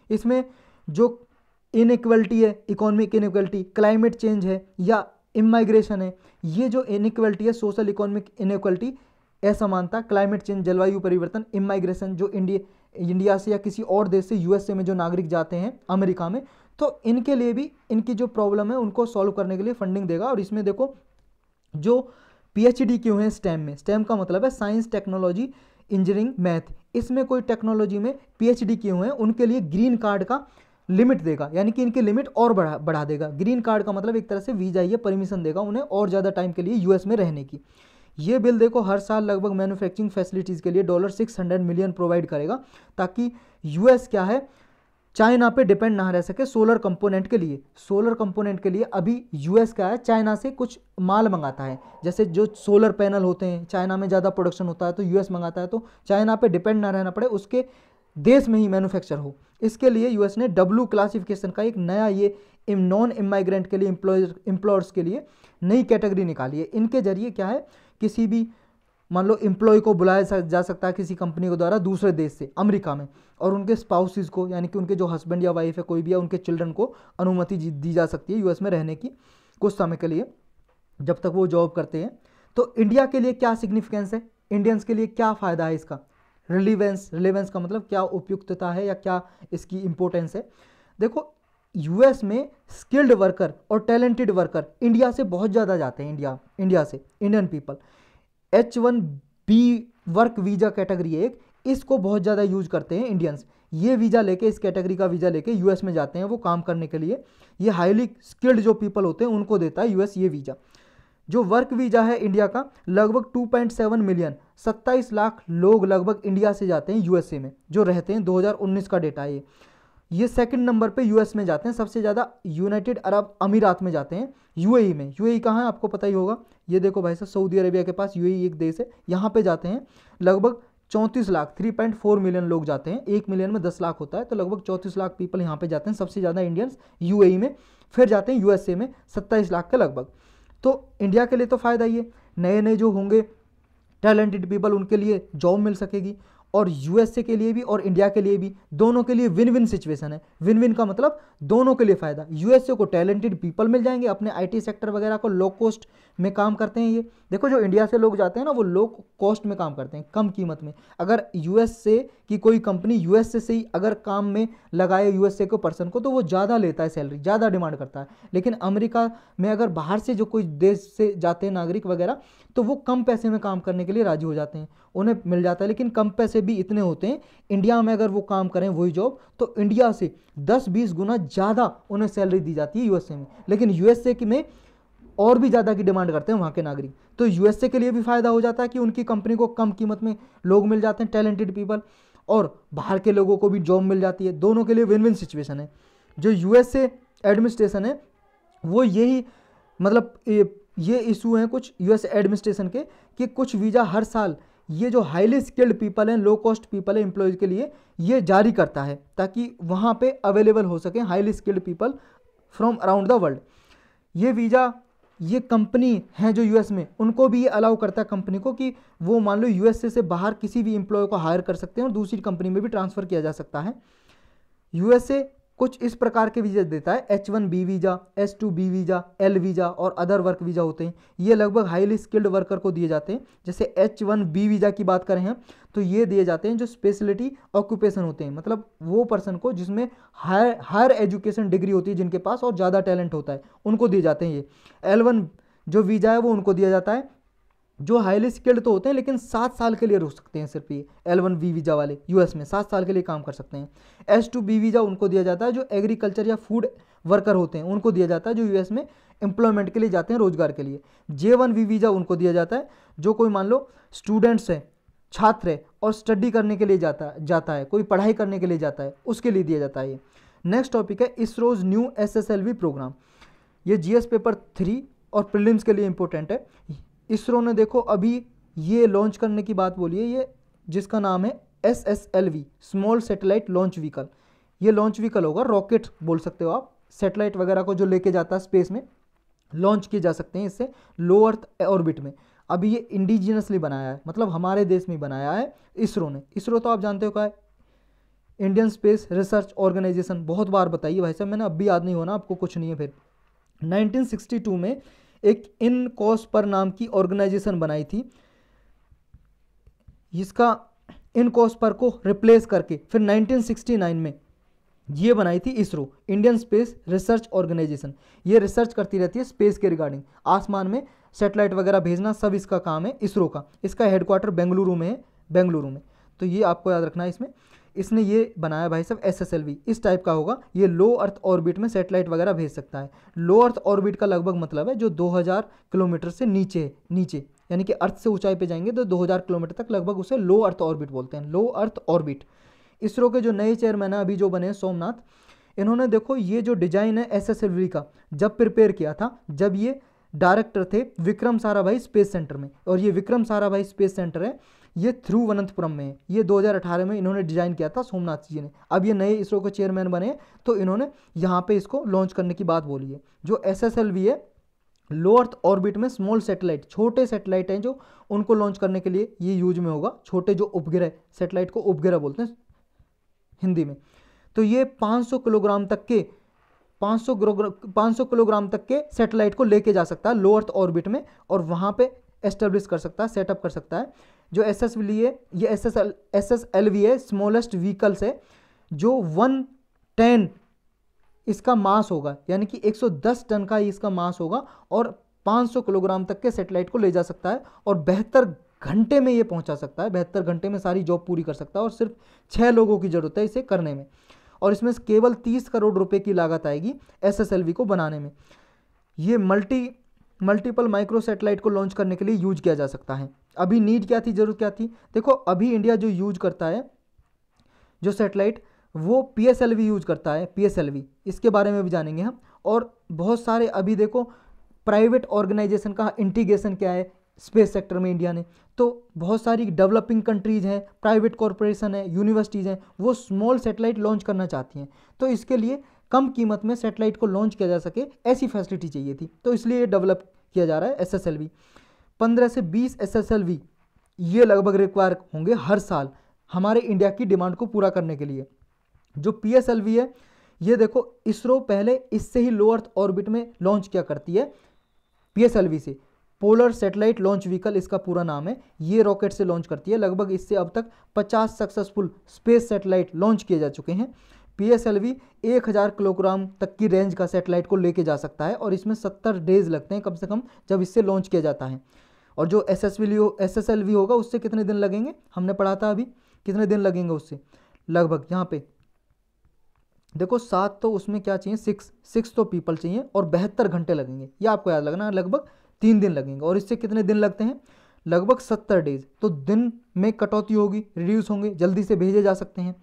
इसमें जो इनइक्वलिटी है, इकोनॉमिक इनइक्वलिटी, क्लाइमेट चेंज है या इमाइग्रेशन है, ये जो इनइक्वलिटी है, सोशल इकोनॉमिक इनइक्वलिटी, असमानता, क्लाइमेट चेंज, जलवायु परिवर्तन, इमाइग्रेशन, जो इंडिया से या किसी और देश से यूएसए में जो नागरिक जाते हैं अमेरिका में, तो इनके लिए भी इनकी जो प्रॉब्लम है उनको सॉल्व करने के लिए फंडिंग देगा। और इसमें देखो जो पीएचडी किए हुए हैं स्टेम में, स्टेम का मतलब है साइंस, टेक्नोलॉजी, इंजीनियरिंग, मैथ, इसमें कोई टेक्नोलॉजी में पीएचडी किए हुए हैं उनके लिए ग्रीन कार्ड का लिमिट देगा, यानी कि इनकी लिमिट और बढ़ा देगा। ग्रीन कार्ड का मतलब एक तरह से वीजा, ये परमिशन देगा उन्हें और ज़्यादा टाइम के लिए यूएस में रहने की। ये बिल देखो हर साल लगभग मैन्युफैक्चरिंग फैसिलिटीज़ के लिए $600 मिलियन प्रोवाइड करेगा, ताकि यूएस क्या है चाइना पे डिपेंड ना रह सके सोलर कंपोनेंट के लिए। सोलर कंपोनेंट के लिए अभी यूएस क्या है चाइना से कुछ माल मंगाता है, जैसे जो सोलर पैनल होते हैं चाइना में ज़्यादा प्रोडक्शन होता है तो यूएस मंगाता है, तो चाइना पे डिपेंड ना रहना पड़े, उसके देश में ही मैन्युफैक्चर हो। इसके लिए यूएस ने डब्ल्यू क्लासिफिकेशन का एक नया ये नॉन इमाइग्रेंट के लिए एम्प्लॉयर्स के लिए नई कैटेगरी निकाली है। इनके जरिए क्या है किसी भी मान लो एम्प्लॉय को बुलाया जा सकता है किसी कंपनी के द्वारा दूसरे देश से अमेरिका में, और उनके स्पाउसेस को, यानी कि उनके जो हस्बैंड या वाइफ है कोई भी है, उनके चिल्ड्रन को अनुमति दी जा सकती है यूएस में रहने की कुछ समय के लिए, जब तक वो जॉब करते हैं। तो इंडिया के लिए क्या सिग्निफिकेंस है, इंडियंस के लिए क्या फ़ायदा है इसका, रिलेवेंस का मतलब क्या उपयुक्तता है या क्या इसकी इंपॉर्टेंस है। देखो यूएस में स्किल्ड वर्कर और टैलेंटेड वर्कर इंडिया से बहुत ज़्यादा जाते हैं, इंडिया से Indian people. H1B work visa category है एक, इसको बहुत ज़्यादा यूज करते हैं इंडियंस। ये वीज़ा लेके, इस कैटेगरी का वीज़ा लेके यूएस में जाते हैं वो काम करने के लिए। ये हाईली स्किल्ड जो पीपल होते हैं उनको देता है यूएस ये वीज़ा। जो वर्क वीज़ा है इंडिया का, लगभग 2.7 मिलियन 27 लाख लोग लगभग इंडिया से जाते हैं यूएसए में जो रहते हैं। 2019 का डेटा है ये सेकंड नंबर पे यूएस में जाते हैं, सबसे ज़्यादा यूनाइटेड अरब अमीरात में जाते हैं, यूएई में। यूएई कहाँ है आपको पता ही होगा, ये देखो भाई साहब सऊदी अरेबिया के पास यूएई एक देश है, यहाँ पे जाते हैं लगभग 34 लाख 3.4 मिलियन लोग जाते हैं। 1 मिलियन में 10 लाख होता है, तो लगभग 34 लाख पीपल यहाँ पे जाते हैं, सबसे ज़्यादा इंडियंस यूएई में। फिर जाते हैं यूएसए में 27 लाख के लगभग। तो इंडिया के लिए तो फ़ायदा ही है, नए नए जो होंगे टैलेंटेड पीपल उनके लिए जॉब मिल सकेगी, और यूएसए के लिए भी और इंडिया के लिए भी, दोनों के लिए विन विन सिचुएशन है। विन विन का मतलब दोनों के लिए फ़ायदा। यूएसए को टैलेंटेड पीपल मिल जाएंगे, अपने आईटी सेक्टर वगैरह को लो कॉस्ट में काम करते हैं ये। देखो जो इंडिया से लोग जाते हैं ना वो लो कॉस्ट में काम करते हैं, कम कीमत में। अगर यूएसए की कोई कंपनी यूएसए से ही अगर काम में लगाए यूएसए को पर्सन को, तो वो ज़्यादा लेता है सैलरी, ज़्यादा डिमांड करता है। लेकिन अमेरिका में अगर बाहर से जो कोई देश से जाते हैं नागरिक वगैरह, तो वो कम पैसे में काम करने के लिए राजी हो जाते हैं, उन्हें मिल जाता है। लेकिन कम पैसे भी इतने होते हैं, इंडिया में अगर वो काम करें वही जॉब, तो इंडिया से 10-20 गुना ज़्यादा उन्हें सैलरी दी जाती है यूएसए में। लेकिन यूएसए में और भी ज़्यादा की डिमांड करते हैं वहाँ के नागरिक। तो यूएसए के लिए भी फ़ायदा हो जाता है कि उनकी कंपनी को कम कीमत में लोग मिल जाते हैं, टैलेंटेड पीपल, और बाहर के लोगों को भी जॉब मिल जाती है। दोनों के लिए विन विन सिचुएशन है। जो यूएसए एडमिनिस्ट्रेशन है वो यही मतलब ये इशू हैं कुछ यूएस एडमिनिस्ट्रेशन के, कि कुछ वीज़ा हर साल ये जो हाईली स्किल्ड पीपल हैं, लो कॉस्ट पीपल है एम्प्लॉयज़ के लिए, ये जारी करता है ताकि वहाँ पे अवेलेबल हो सके highly skilled people from around the world. ये वीज़ा ये कंपनी हैं जो यूएस में, उनको भी ये अलाउ करता है कंपनी को कि वो मान लो यूएसए से बाहर किसी भी एम्प्लॉय को हायर कर सकते हैं और दूसरी कंपनी में भी ट्रांसफ़र किया जा सकता है। यूएसए कुछ इस प्रकार के वीज़ा देता है, H1B visa, H2B visa, L visa और अदर वर्क वीज़ा होते हैं। ये लगभग हाईली स्किल्ड वर्कर को दिए जाते हैं। जैसे H1B वीज़ा की बात करें हम, तो ये दिए जाते हैं जो स्पेशलिटी ऑक्यूपेशन होते हैं, मतलब वो पर्सन को जिसमें हायर एजुकेशन डिग्री होती है, जिनके पास और ज़्यादा टैलेंट होता है, उनको दिए जाते हैं ये। L1 जो वीज़ा है वो उनको दिया जाता है जो हाईली स्किल्ड तो होते हैं लेकिन 7 साल के लिए रुक सकते हैं, सिर्फ ये L1B वीज़ा वाले यूएस में 7 साल के लिए काम कर सकते हैं। H2B वीज़ा उनको दिया जाता है जो एग्रीकल्चर या फूड वर्कर होते हैं, उनको दिया जाता है जो यूएस में एम्प्लॉयमेंट के लिए जाते हैं, रोजगार के लिए। J1B वीज़ा उनको दिया जाता है जो कोई मान लो स्टूडेंट्स है, छात्र है और स्टडी करने के लिए जाता है, कोई पढ़ाई करने के लिए जाता है, उसके लिए दिया जाता है ये। नेक्स्ट टॉपिक है इसरोज न्यू SSLV प्रोग्राम। ये GS पेपर 3 और प्रीलिम्स के लिए इंपॉर्टेंट है। इसरो ने देखो अभी ये लॉन्च करने की बात बोली है, ये जिसका नाम है SSLV small satellite launch vehicle. ये लॉन्च व्हीकल होगा, रॉकेट बोल सकते हो आप, सैटेलाइट वगैरह को जो लेके जाता है स्पेस में, लॉन्च किए जा सकते हैं इससे लो अर्थ ऑर्बिट में। अभी ये इंडिजिनसली बनाया है, मतलब हमारे देश में बनाया है इसरो ने। इसरो तो आप जानते हो क्या है, इंडियन स्पेस रिसर्च ऑर्गेनाइजेशन, बहुत बार बताइए भाई साहब मैंने, अब भी याद नहीं होना आपको, कुछ नहीं है। फिर 1962 में एक इनकॉस्पर नाम की ऑर्गेनाइजेशन बनाई थी, इसका इनकॉस्पर को रिप्लेस करके फिर 1969 में ये बनाई थी ISRO, Indian Space Research Organisation. ये रिसर्च करती रहती है स्पेस के रिगार्डिंग, आसमान में सैटेलाइट वगैरह भेजना, सब इसका काम है इसरो का। इसका हेडक्वार्टर बेंगलुरु में है, बेंगलुरु में। तो ये आपको याद रखना है इसमें। इसने ये बनाया भाई साहब SSLV, इस टाइप का होगा, ये लो अर्थ ऑर्बिट में सैटेलाइट वगैरह भेज सकता है। लो अर्थ ऑर्बिट का लगभग मतलब है जो 2000 किलोमीटर से नीचे यानी कि अर्थ से ऊंचाई पे जाएंगे तो 2000 किलोमीटर तक, लगभग उसे लो अर्थ ऑर्बिट बोलते हैं, लो अर्थ ऑर्बिट। इसरो के जो नए चेयरमैन है अभी जो बने सोमनाथ, इन्होंने देखो ये जो डिजाइन है SSLV का जब प्रिपेयर किया था, जब ये डायरेक्टर थे विक्रम साराभाई स्पेस सेंटर में, और ये विक्रम साराभाई स्पेस सेंटर है ये थिरुवनंतपुरम में है। ये 2018 में इन्होंने डिज़ाइन किया था सोमनाथ जी ने। अब ये नए इसरो के चेयरमैन बने तो इन्होंने यहाँ पे इसको लॉन्च करने की बात बोली है। जो SSLV है लो अर्थ ऑर्बिट में स्मॉल सैटेलाइट, छोटे सैटेलाइट हैं जो, उनको लॉन्च करने के लिए ये यूज में होगा। छोटे जो उपग्रह, सैटेलाइट को उपग्रह बोलते हैं हिंदी में। तो ये 500 किलोग्राम तक के 500 किलोग्राम तक के सैटेलाइट को लेके जा सकता है लो अर्थ ऑर्बिट में, और वहाँ पे एस्टेब्लिश कर सकता है, सेटअप कर सकता है। जो SSLV है, ये SSLV है, स्मॉलेस्ट व्हीकल्स है, जो 110 इसका मास होगा, यानी कि 110 टन का इसका मास होगा, और 500 किलोग्राम तक के सैटेलाइट को ले जा सकता है, और 72 घंटे में ये पहुंचा सकता है। 72 घंटे में सारी जॉब पूरी कर सकता है, और सिर्फ 6 लोगों की जरूरत है इसे करने में, और इसमें केवल 30 करोड़ रुपए की लागत आएगी SSLV को बनाने में। ये मल्टीपल माइक्रो सैटेलाइट को लॉन्च करने के लिए यूज किया जा सकता है। अभी नीड क्या थी, जरूरत क्या थी? देखो अभी इंडिया जो यूज करता है जो सैटेलाइट, वो PSLV यूज करता है, PSLV, इसके बारे में भी जानेंगे हम। और बहुत सारे अभी देखो प्राइवेट ऑर्गेनाइजेशन का इंटीग्रेशन क्या है स्पेस सेक्टर में इंडिया ने, तो बहुत सारी डेवलपिंग कंट्रीज हैं, प्राइवेट कॉरपोरेशन है, यूनिवर्सिटीज़ हैं, वो स्मॉल सैटेलाइट लॉन्च करना चाहती हैं। तो इसके लिए कम कीमत में सैटेलाइट को लॉन्च किया जा सके, ऐसी फैसिलिटी चाहिए थी, तो इसलिए ये डेवलप किया जा रहा है SSLV। 15 से 20 SSLV ये लगभग रिक्वायर होंगे हर साल हमारे इंडिया की डिमांड को पूरा करने के लिए। जो PSLV है, ये देखो इसरो पहले इससे ही लो अर्थ ऑर्बिट में लॉन्च किया करती है, PSLV से, पोलर सैटेलाइट लॉन्च व्हीकल इसका पूरा नाम है। ये रॉकेट से लॉन्च करती है। लगभग इससे अब तक 50 सक्सेसफुल स्पेस सैटेलाइट लॉन्च किए जा चुके हैं। PSLV 1000 किलोग्राम तक की रेंज का सैटेलाइट को लेके जा सकता है, और इसमें 70 डेज लगते हैं कम से कम जब इससे लॉन्च किया जाता है। और जो SSLV होगा उससे कितने दिन लगेंगे, हमने पढ़ा था अभी, कितने दिन लगेंगे उससे, लगभग यहाँ पे देखो 7 तो उसमें क्या चाहिए, 6 तो पीपल चाहिए, और 72 घंटे लगेंगे, ये आपको याद लगना, लगभग 3 दिन लगेंगे। और इससे कितने दिन लगते हैं, लगभग 70 डेज। तो दिन में कटौती होगी, रिड्यूस होंगे, जल्दी से भेजे जा सकते हैं।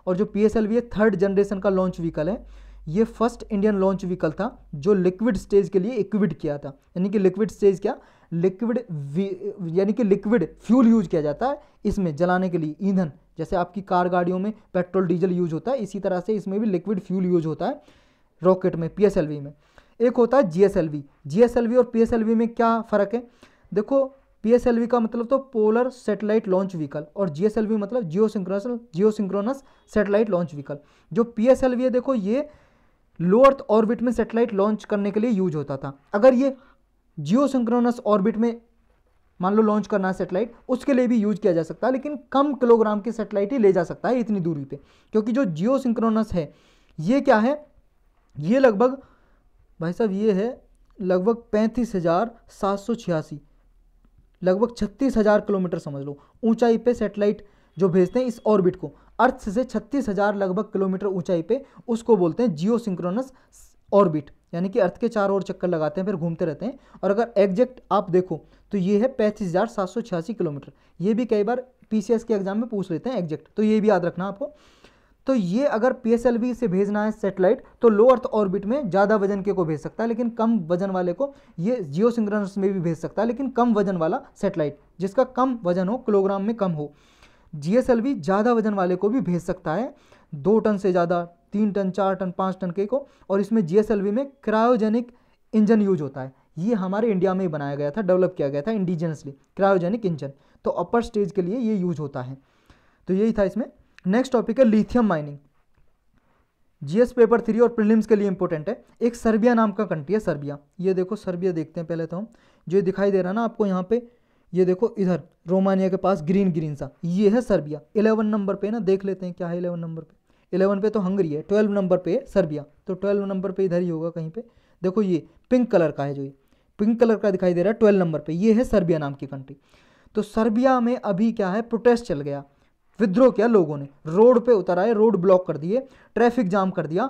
और जो PSLV है 3rd जनरेशन का लॉन्च व्हीकल है, ये फर्स्ट इंडियन लॉन्च व्हीकल था जो लिक्विड स्टेज के लिए इक्विप्ड किया था। यानी कि लिक्विड स्टेज क्या, यानी कि लिक्विड फ्यूल यूज किया जाता है इसमें जलाने के लिए, ईंधन, जैसे आपकी कार गाड़ियों में पेट्रोल डीजल यूज होता है, इसी तरह से इसमें भी लिक्विड फ्यूल यूज होता है रॉकेट में, PSLV में। एक होता है GSLV और PSLV में क्या फ़र्क है? देखो PSLV का मतलब तो पोलर सैटेलाइट लॉन्च व्हीकल, और GSLV मतलब जियोसिंक्रोनस सैटेलाइट लॉन्च व्हीकल। जो PSLV है देखो, ये लो अर्थ ऑर्बिट में सैटेलाइट लॉन्च करने के लिए यूज होता था। अगर ये जियोसिंक्रोनस ऑर्बिट में मान लो लॉन्च करना है सैटेलाइट, उसके लिए भी यूज किया जा सकता है, लेकिन कम किलोग्राम की सैटेलाइट ही ले जा सकता है इतनी दूरी पे। क्योंकि जो जियोसिंक्रोनस है ये क्या है, ये लगभग भाई साहब ये है लगभग 35,786, लगभग 36,000 किलोमीटर समझ लो ऊंचाई पे सैटेलाइट जो भेजते हैं इस ऑर्बिट को, अर्थ से 36,000 लगभग किलोमीटर ऊंचाई पे, उसको बोलते हैं जियोसिंक्रोनस ऑर्बिट। यानी कि अर्थ के चारों ओर चक्कर लगाते हैं, फिर घूमते रहते हैं। और अगर एग्जैक्ट आप देखो तो ये है 35,786 किलोमीटर। ये भी कई बार PCS के एग्जाम में पूछ लेते हैं एग्जैक्ट, तो ये भी याद रखना आपको। तो ये अगर PSLV से भेजना है सैटेलाइट, तो लो अर्थ ऑर्बिट में ज़्यादा वजन के को भेज सकता है, लेकिन कम वजन वाले को ये जियोसिंक्रोनस में भी भेज सकता है, लेकिन कम वजन वाला सैटेलाइट जिसका कम वजन हो, किलोग्राम में कम हो। GSLV ज़्यादा वजन वाले को भी भेज सकता है, 2 टन से ज़्यादा, 3 टन, 4 टन, 5 टन के को। और इसमें GSLV में क्रायोजेनिक इंजन यूज होता है। ये हमारे इंडिया में ही बनाया गया था, डेवलप किया गया था इंडिजिनसली, क्रायोजेनिक इंजन। तो अपर स्टेज के लिए ये यूज होता है। तो यही था इसमें। नेक्स्ट टॉपिक है लिथियम माइनिंग। GS पेपर 3 और प्रीलिम्स के लिए इंपॉर्टेंट है। एक सर्बिया नाम का कंट्री है, सर्बिया। ये देखो सर्बिया देखते हैं पहले तो हम, जो दिखाई दे रहा है ना आपको यहाँ पे, ये देखो इधर रोमानिया के पास ग्रीन ग्रीन सा, ये है सर्बिया। 11 नंबर पे ना, देख लेते हैं क्या है 11 नंबर पे। 11 पे तो हंगरी है, 12 नंबर पे है सर्बिया, तो 12 नंबर पे इधर ही होगा कहीं पे। देखो ये पिंक कलर का है, जो ये पिंक कलर का दिखाई दे रहा है 12 नंबर पे, ये है सर्बिया नाम की कंट्री। तो सर्बिया में अभी क्या है, प्रोटेस्ट चल गया, विद्रोह किया लोगों ने, रोड पे उतर आए, रोड ब्लॉक कर दिए, ट्रैफिक जाम कर दिया।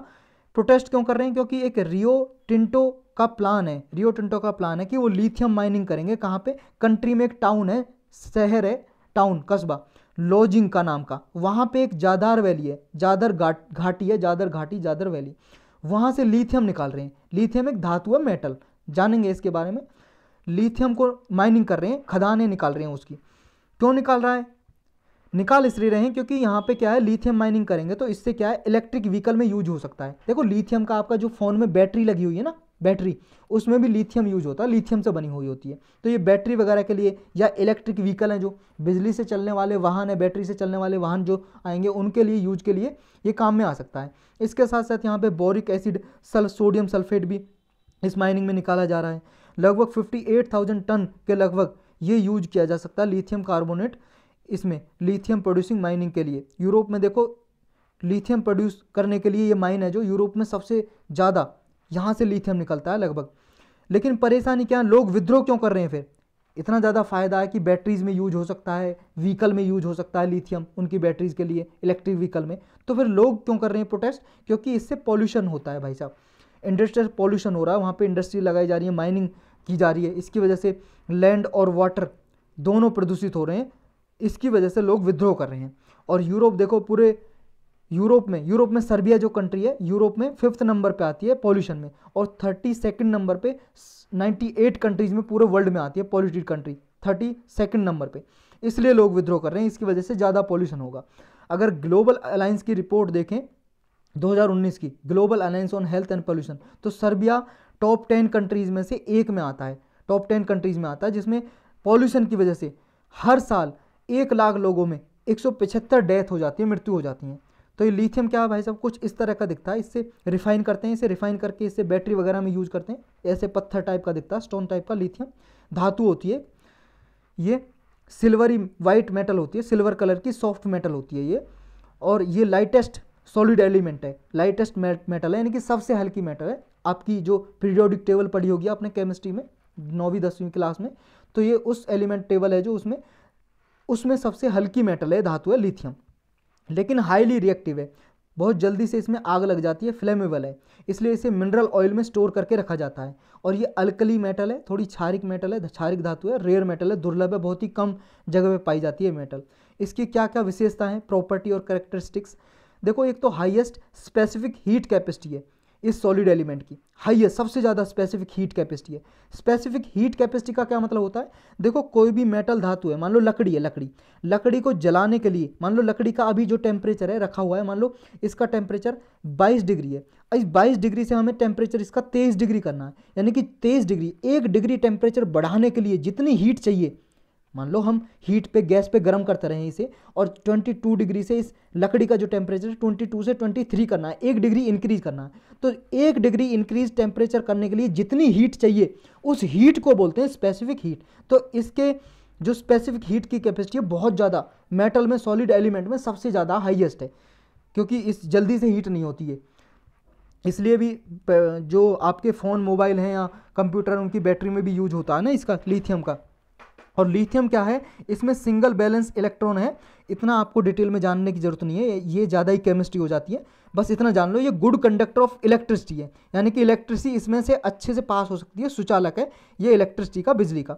प्रोटेस्ट क्यों कर रहे हैं? क्योंकि एक रियो टिंटो का प्लान है कि वो लिथियम माइनिंग करेंगे। कहाँ पे? कंट्री में एक टाउन है, शहर है, टाउन, कस्बा, लॉजिंग का नाम का। वहाँ पे एक जादर वैली है, जादर घाटी है, जादर वैली, वहाँ से लिथियम निकाल रहे हैं। लिथियम एक धातु है, मेटल, जानेंगे इसके बारे में। लिथियम को माइनिंग कर रहे हैं, खदानें निकाल रहे हैं उसकी। क्यों निकाल रहा है? निकाल इसलिए रहे हैं क्योंकि यहाँ पे क्या है, लिथियम माइनिंग करेंगे तो इससे क्या है, इलेक्ट्रिक व्हीकल में यूज हो सकता है। देखो लिथियम का आपका जो फ़ोन में बैटरी लगी हुई है ना, बैटरी, उसमें भी लिथियम यूज होता है, लिथियम से बनी हुई होती है। तो ये बैटरी वगैरह के लिए, या इलेक्ट्रिक व्हीकल हैं जो बिजली से चलने वाले वाहन है, बैटरी से चलने वाले वाहन जो आएंगे उनके लिए यूज के लिए ये काम में आ सकता है। इसके साथ साथ यहाँ पे बोरिक एसिड, सोडियम सल्फेट भी इस माइनिंग में निकाला जा रहा है। लगभग 58,000 टन के लगभग ये यूज किया जा सकता है लिथियम कार्बोनेट, इसमें लिथियम प्रोड्यूसिंग माइनिंग के लिए। यूरोप में देखो लिथियम प्रोड्यूस करने के लिए ये माइन है जो यूरोप में सबसे ज़्यादा यहाँ से लिथियम निकलता है लगभग। लेकिन परेशानी क्या है, लोग विद्रोह क्यों कर रहे हैं? फिर इतना ज़्यादा फ़ायदा है कि बैटरीज़ में यूज हो सकता है, व्हीकल में यूज हो सकता है लिथियम, उनकी बैटरीज़ के लिए, इलेक्ट्रिक व्हीकल में। तो फिर लोग क्यों कर रहे हैं प्रोटेस्ट? क्योंकि इससे पॉल्यूशन होता है भाई साहब, इंडस्ट्रियल पॉल्यूशन हो रहा है, वहाँ पे इंडस्ट्री लगाई जा रही है, माइनिंग की जा रही है, इसकी वजह से लैंड और वाटर दोनों प्रदूषित हो रहे हैं, इसकी वजह से लोग विद्रोह कर रहे हैं। और यूरोप देखो, पूरे यूरोप में सर्बिया जो कंट्री है यूरोप में 5th नंबर पे आती है पॉल्यूशन में, और 32nd नंबर पे 98 कंट्रीज़ में पूरे वर्ल्ड में आती है पॉल्यूटेड कंट्री, 32nd नंबर पे। इसलिए लोग विद्रोह कर रहे हैं, इसकी वजह से ज़्यादा पॉल्यूशन होगा। अगर ग्लोबल अलायंस की रिपोर्ट देखें 2019 की, global alliance on health and pollution, तो सर्बिया टॉप 10 कंट्रीज़ में से एक में आता है, टॉप 10 कंट्रीज़ में आता है, जिसमें पॉल्यूशन की वजह से हर साल 1 लाख लोगों में 175 डेथ हो जाती है, मृत्यु हो जाती है। तो ये लिथियम क्या है भाई साहब, कुछ इस तरह का दिखता है, इससे रिफाइन करते हैं, इसे रिफाइन करके इससे बैटरी वगैरह में यूज करते हैं। ऐसे पत्थर टाइप का दिखता है, स्टोन टाइप का लिथियम धातु होती है, ये सिल्वरी वाइट मेटल होती है, सिल्वर कलर की सॉफ्ट मेटल होती है ये, और ये लाइटेस्ट सॉलिड एलिमेंट है, लाइटेस्ट मेटल है, यानी कि सबसे हल्की मेटल है। आपकी जो पीरियोडिक टेबल पढ़ी होगी आपने केमिस्ट्री में 9वीं 10वीं क्लास में, तो ये उस एलिमेंट टेबल है जो उसमें सबसे हल्की मेटल है, धातु है लिथियम। लेकिन हाईली रिएक्टिव है, बहुत जल्दी से इसमें आग लग जाती है, फ्लेमेबल है, इसलिए इसे मिनरल ऑयल में स्टोर करके रखा जाता है। और ये अल्कली मेटल है, थोड़ी क्षारिक मेटल है, क्षारिक धातु है, रेयर मेटल है, दुर्लभ है, बहुत ही कम जगह पे पाई जाती है मेटल। इसकी क्या क्या विशेषता है, प्रॉपर्टी और कैरेक्टरिस्टिक्स? देखो, एक तो हाईएस्ट स्पेसिफिक हीट कैपेसिटी है इस सॉलिड एलिमेंट की, हाईएस्ट सबसे ज़्यादा स्पेसिफिक हीट कैपेसिटी है। स्पेसिफिक हीट कैपेसिटी का क्या मतलब होता है? देखो, कोई भी मेटल धातु है, मान लो लकड़ी है, लकड़ी को जलाने के लिए, मान लो लकड़ी का अभी जो टेम्परेचर है रखा हुआ है, मान लो इसका टेम्परेचर 22 डिग्री है, इस 22 डिग्री से हमें टेम्परेचर इसका 23 डिग्री करना है, यानी कि 23 डिग्री, 1 डिग्री टेम्परेचर बढ़ाने के लिए जितनी हीट चाहिए, मान लो हम हीट पे गैस पे गर्म करते रहे इसे, और 22 डिग्री से इस लकड़ी का जो टेम्परेचर 22 से 23 करना है, 1 डिग्री इंक्रीज करना है। तो 1 डिग्री इंक्रीज टेम्परेचर करने के लिए जितनी हीट चाहिए, उस हीट को बोलते हैं स्पेसिफिक हीट। तो इसके जो स्पेसिफिक हीट की कैपेसिटी है बहुत ज़्यादा, मेटल में, सॉलिड एलिमेंट में सबसे ज़्यादा हाईएस्ट है, क्योंकि इस जल्दी से हीट नहीं होती है। इसलिए भी जो आपके फ़ोन, मोबाइल हैं या कंप्यूटर, उनकी बैटरी में भी यूज होता है ना इसका, लिथियम का। और लिथियम क्या है, इसमें सिंगल बैलेंस इलेक्ट्रॉन है, इतना आपको डिटेल में जानने की जरूरत नहीं है, ये ज़्यादा ही केमिस्ट्री हो जाती है, बस इतना जान लो, ये गुड कंडक्टर ऑफ इलेक्ट्रिसिटी है, यानी कि इलेक्ट्रिसिटी इसमें से अच्छे से पास हो सकती है, सुचालक है ये इलेक्ट्रिसिटी का, बिजली का।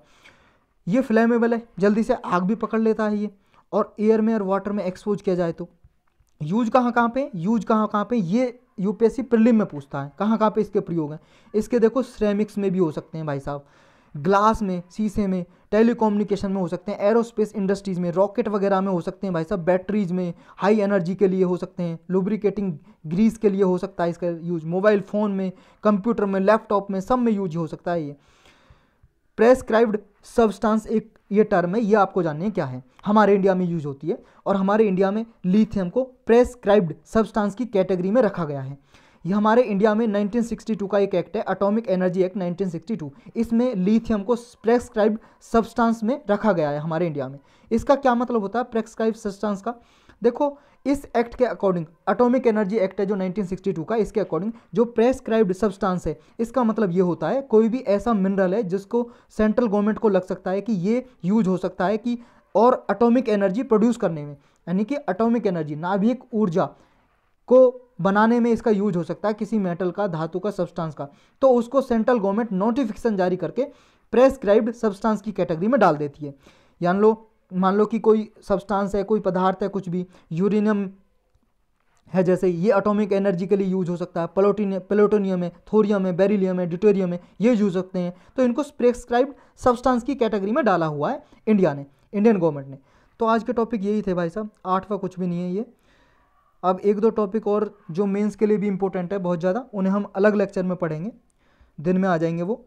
ये फ्लेमेबल है, जल्दी से आग भी पकड़ लेता है ये, और एयर में और वाटर में एक्सपोज किया जाए तो। यूज कहाँ पे, ये यूपीएससी प्रीलिम में पूछता है, कहाँ पे इसके प्रयोग हैं। इसके देखो सिरेमिक्स में भी हो सकते हैं भाई साहब, ग्लास में, शीशे में, टेलीकम्युनिकेशन में हो सकते हैं, एरोस्पेस इंडस्ट्रीज़ में, रॉकेट वगैरह में हो सकते हैं भाई साहब, बैटरीज में, हाई एनर्जी के लिए हो सकते हैं, लुब्रिकेटिंग ग्रीस के लिए हो सकता है इसका यूज, मोबाइल फ़ोन में, कंप्यूटर में, लैपटॉप में, सब में यूज हो सकता है ये। प्रेस्क्राइब्ड सब्सटेंस एक ये टर्म है, ये आपको जाननी है क्या है, हमारे इंडिया में यूज होती है, और हमारे इंडिया में लिथियम को प्रेस्क्राइब्ड सब्सटेंस की कैटेगरी में रखा गया है। ये हमारे इंडिया में 1962 का एक एक्ट है, एटॉमिक एनर्जी एक्ट 1962, इसमें लिथियम को प्रेस्क्राइब्ड सब्सटेंस में रखा गया है हमारे इंडिया में। इसका क्या मतलब होता है प्रेस्क्राइब्ड सब्सटेंस का? देखो, इस एक्ट के अकॉर्डिंग, एटॉमिक एनर्जी एक्ट है जो 1962 का, इसके अकॉर्डिंग जो प्रेस्क्राइब्ड सब्सटेंस है, इसका मतलब ये होता है कोई भी ऐसा मिनरल है जिसको सेंट्रल गवर्नमेंट को लग सकता है कि ये यूज हो सकता है कि और एटॉमिक एनर्जी प्रोड्यूस करने में, यानी कि एटॉमिक एनर्जी, नाभिक ऊर्जा को बनाने में इसका यूज हो सकता है, किसी मेटल का, धातु का, सब्सटेंस का, तो उसको सेंट्रल गवर्नमेंट नोटिफिकेशन जारी करके प्रेस्क्राइब्ड सब्सटेंस की कैटेगरी में डाल देती है। मान लो कि कोई सब्सटेंस है, कोई पदार्थ है, कुछ भी, यूरेनियम है जैसे, ये एटॉमिक एनर्जी के लिए यूज हो सकता है, प्लूटोनियम है, थोरियम है, बेरिलियम है, ड्यूटेरियम है, ये यूज सकते हैं, तो इनको प्रेस्क्राइब्ड सब्सटेंस की कैटेगरी में डाला हुआ है इंडियन गवर्नमेंट ने। तो आज के टॉपिक यही थे भाई साहब, 8वां कुछ भी नहीं है ये। अब 1-2 टॉपिक और जो मेंस के लिए भी इंपॉर्टेंट है बहुत ज़्यादा, उन्हें हम अलग लेक्चर में पढ़ेंगे। दिन में आ जाएंगे वो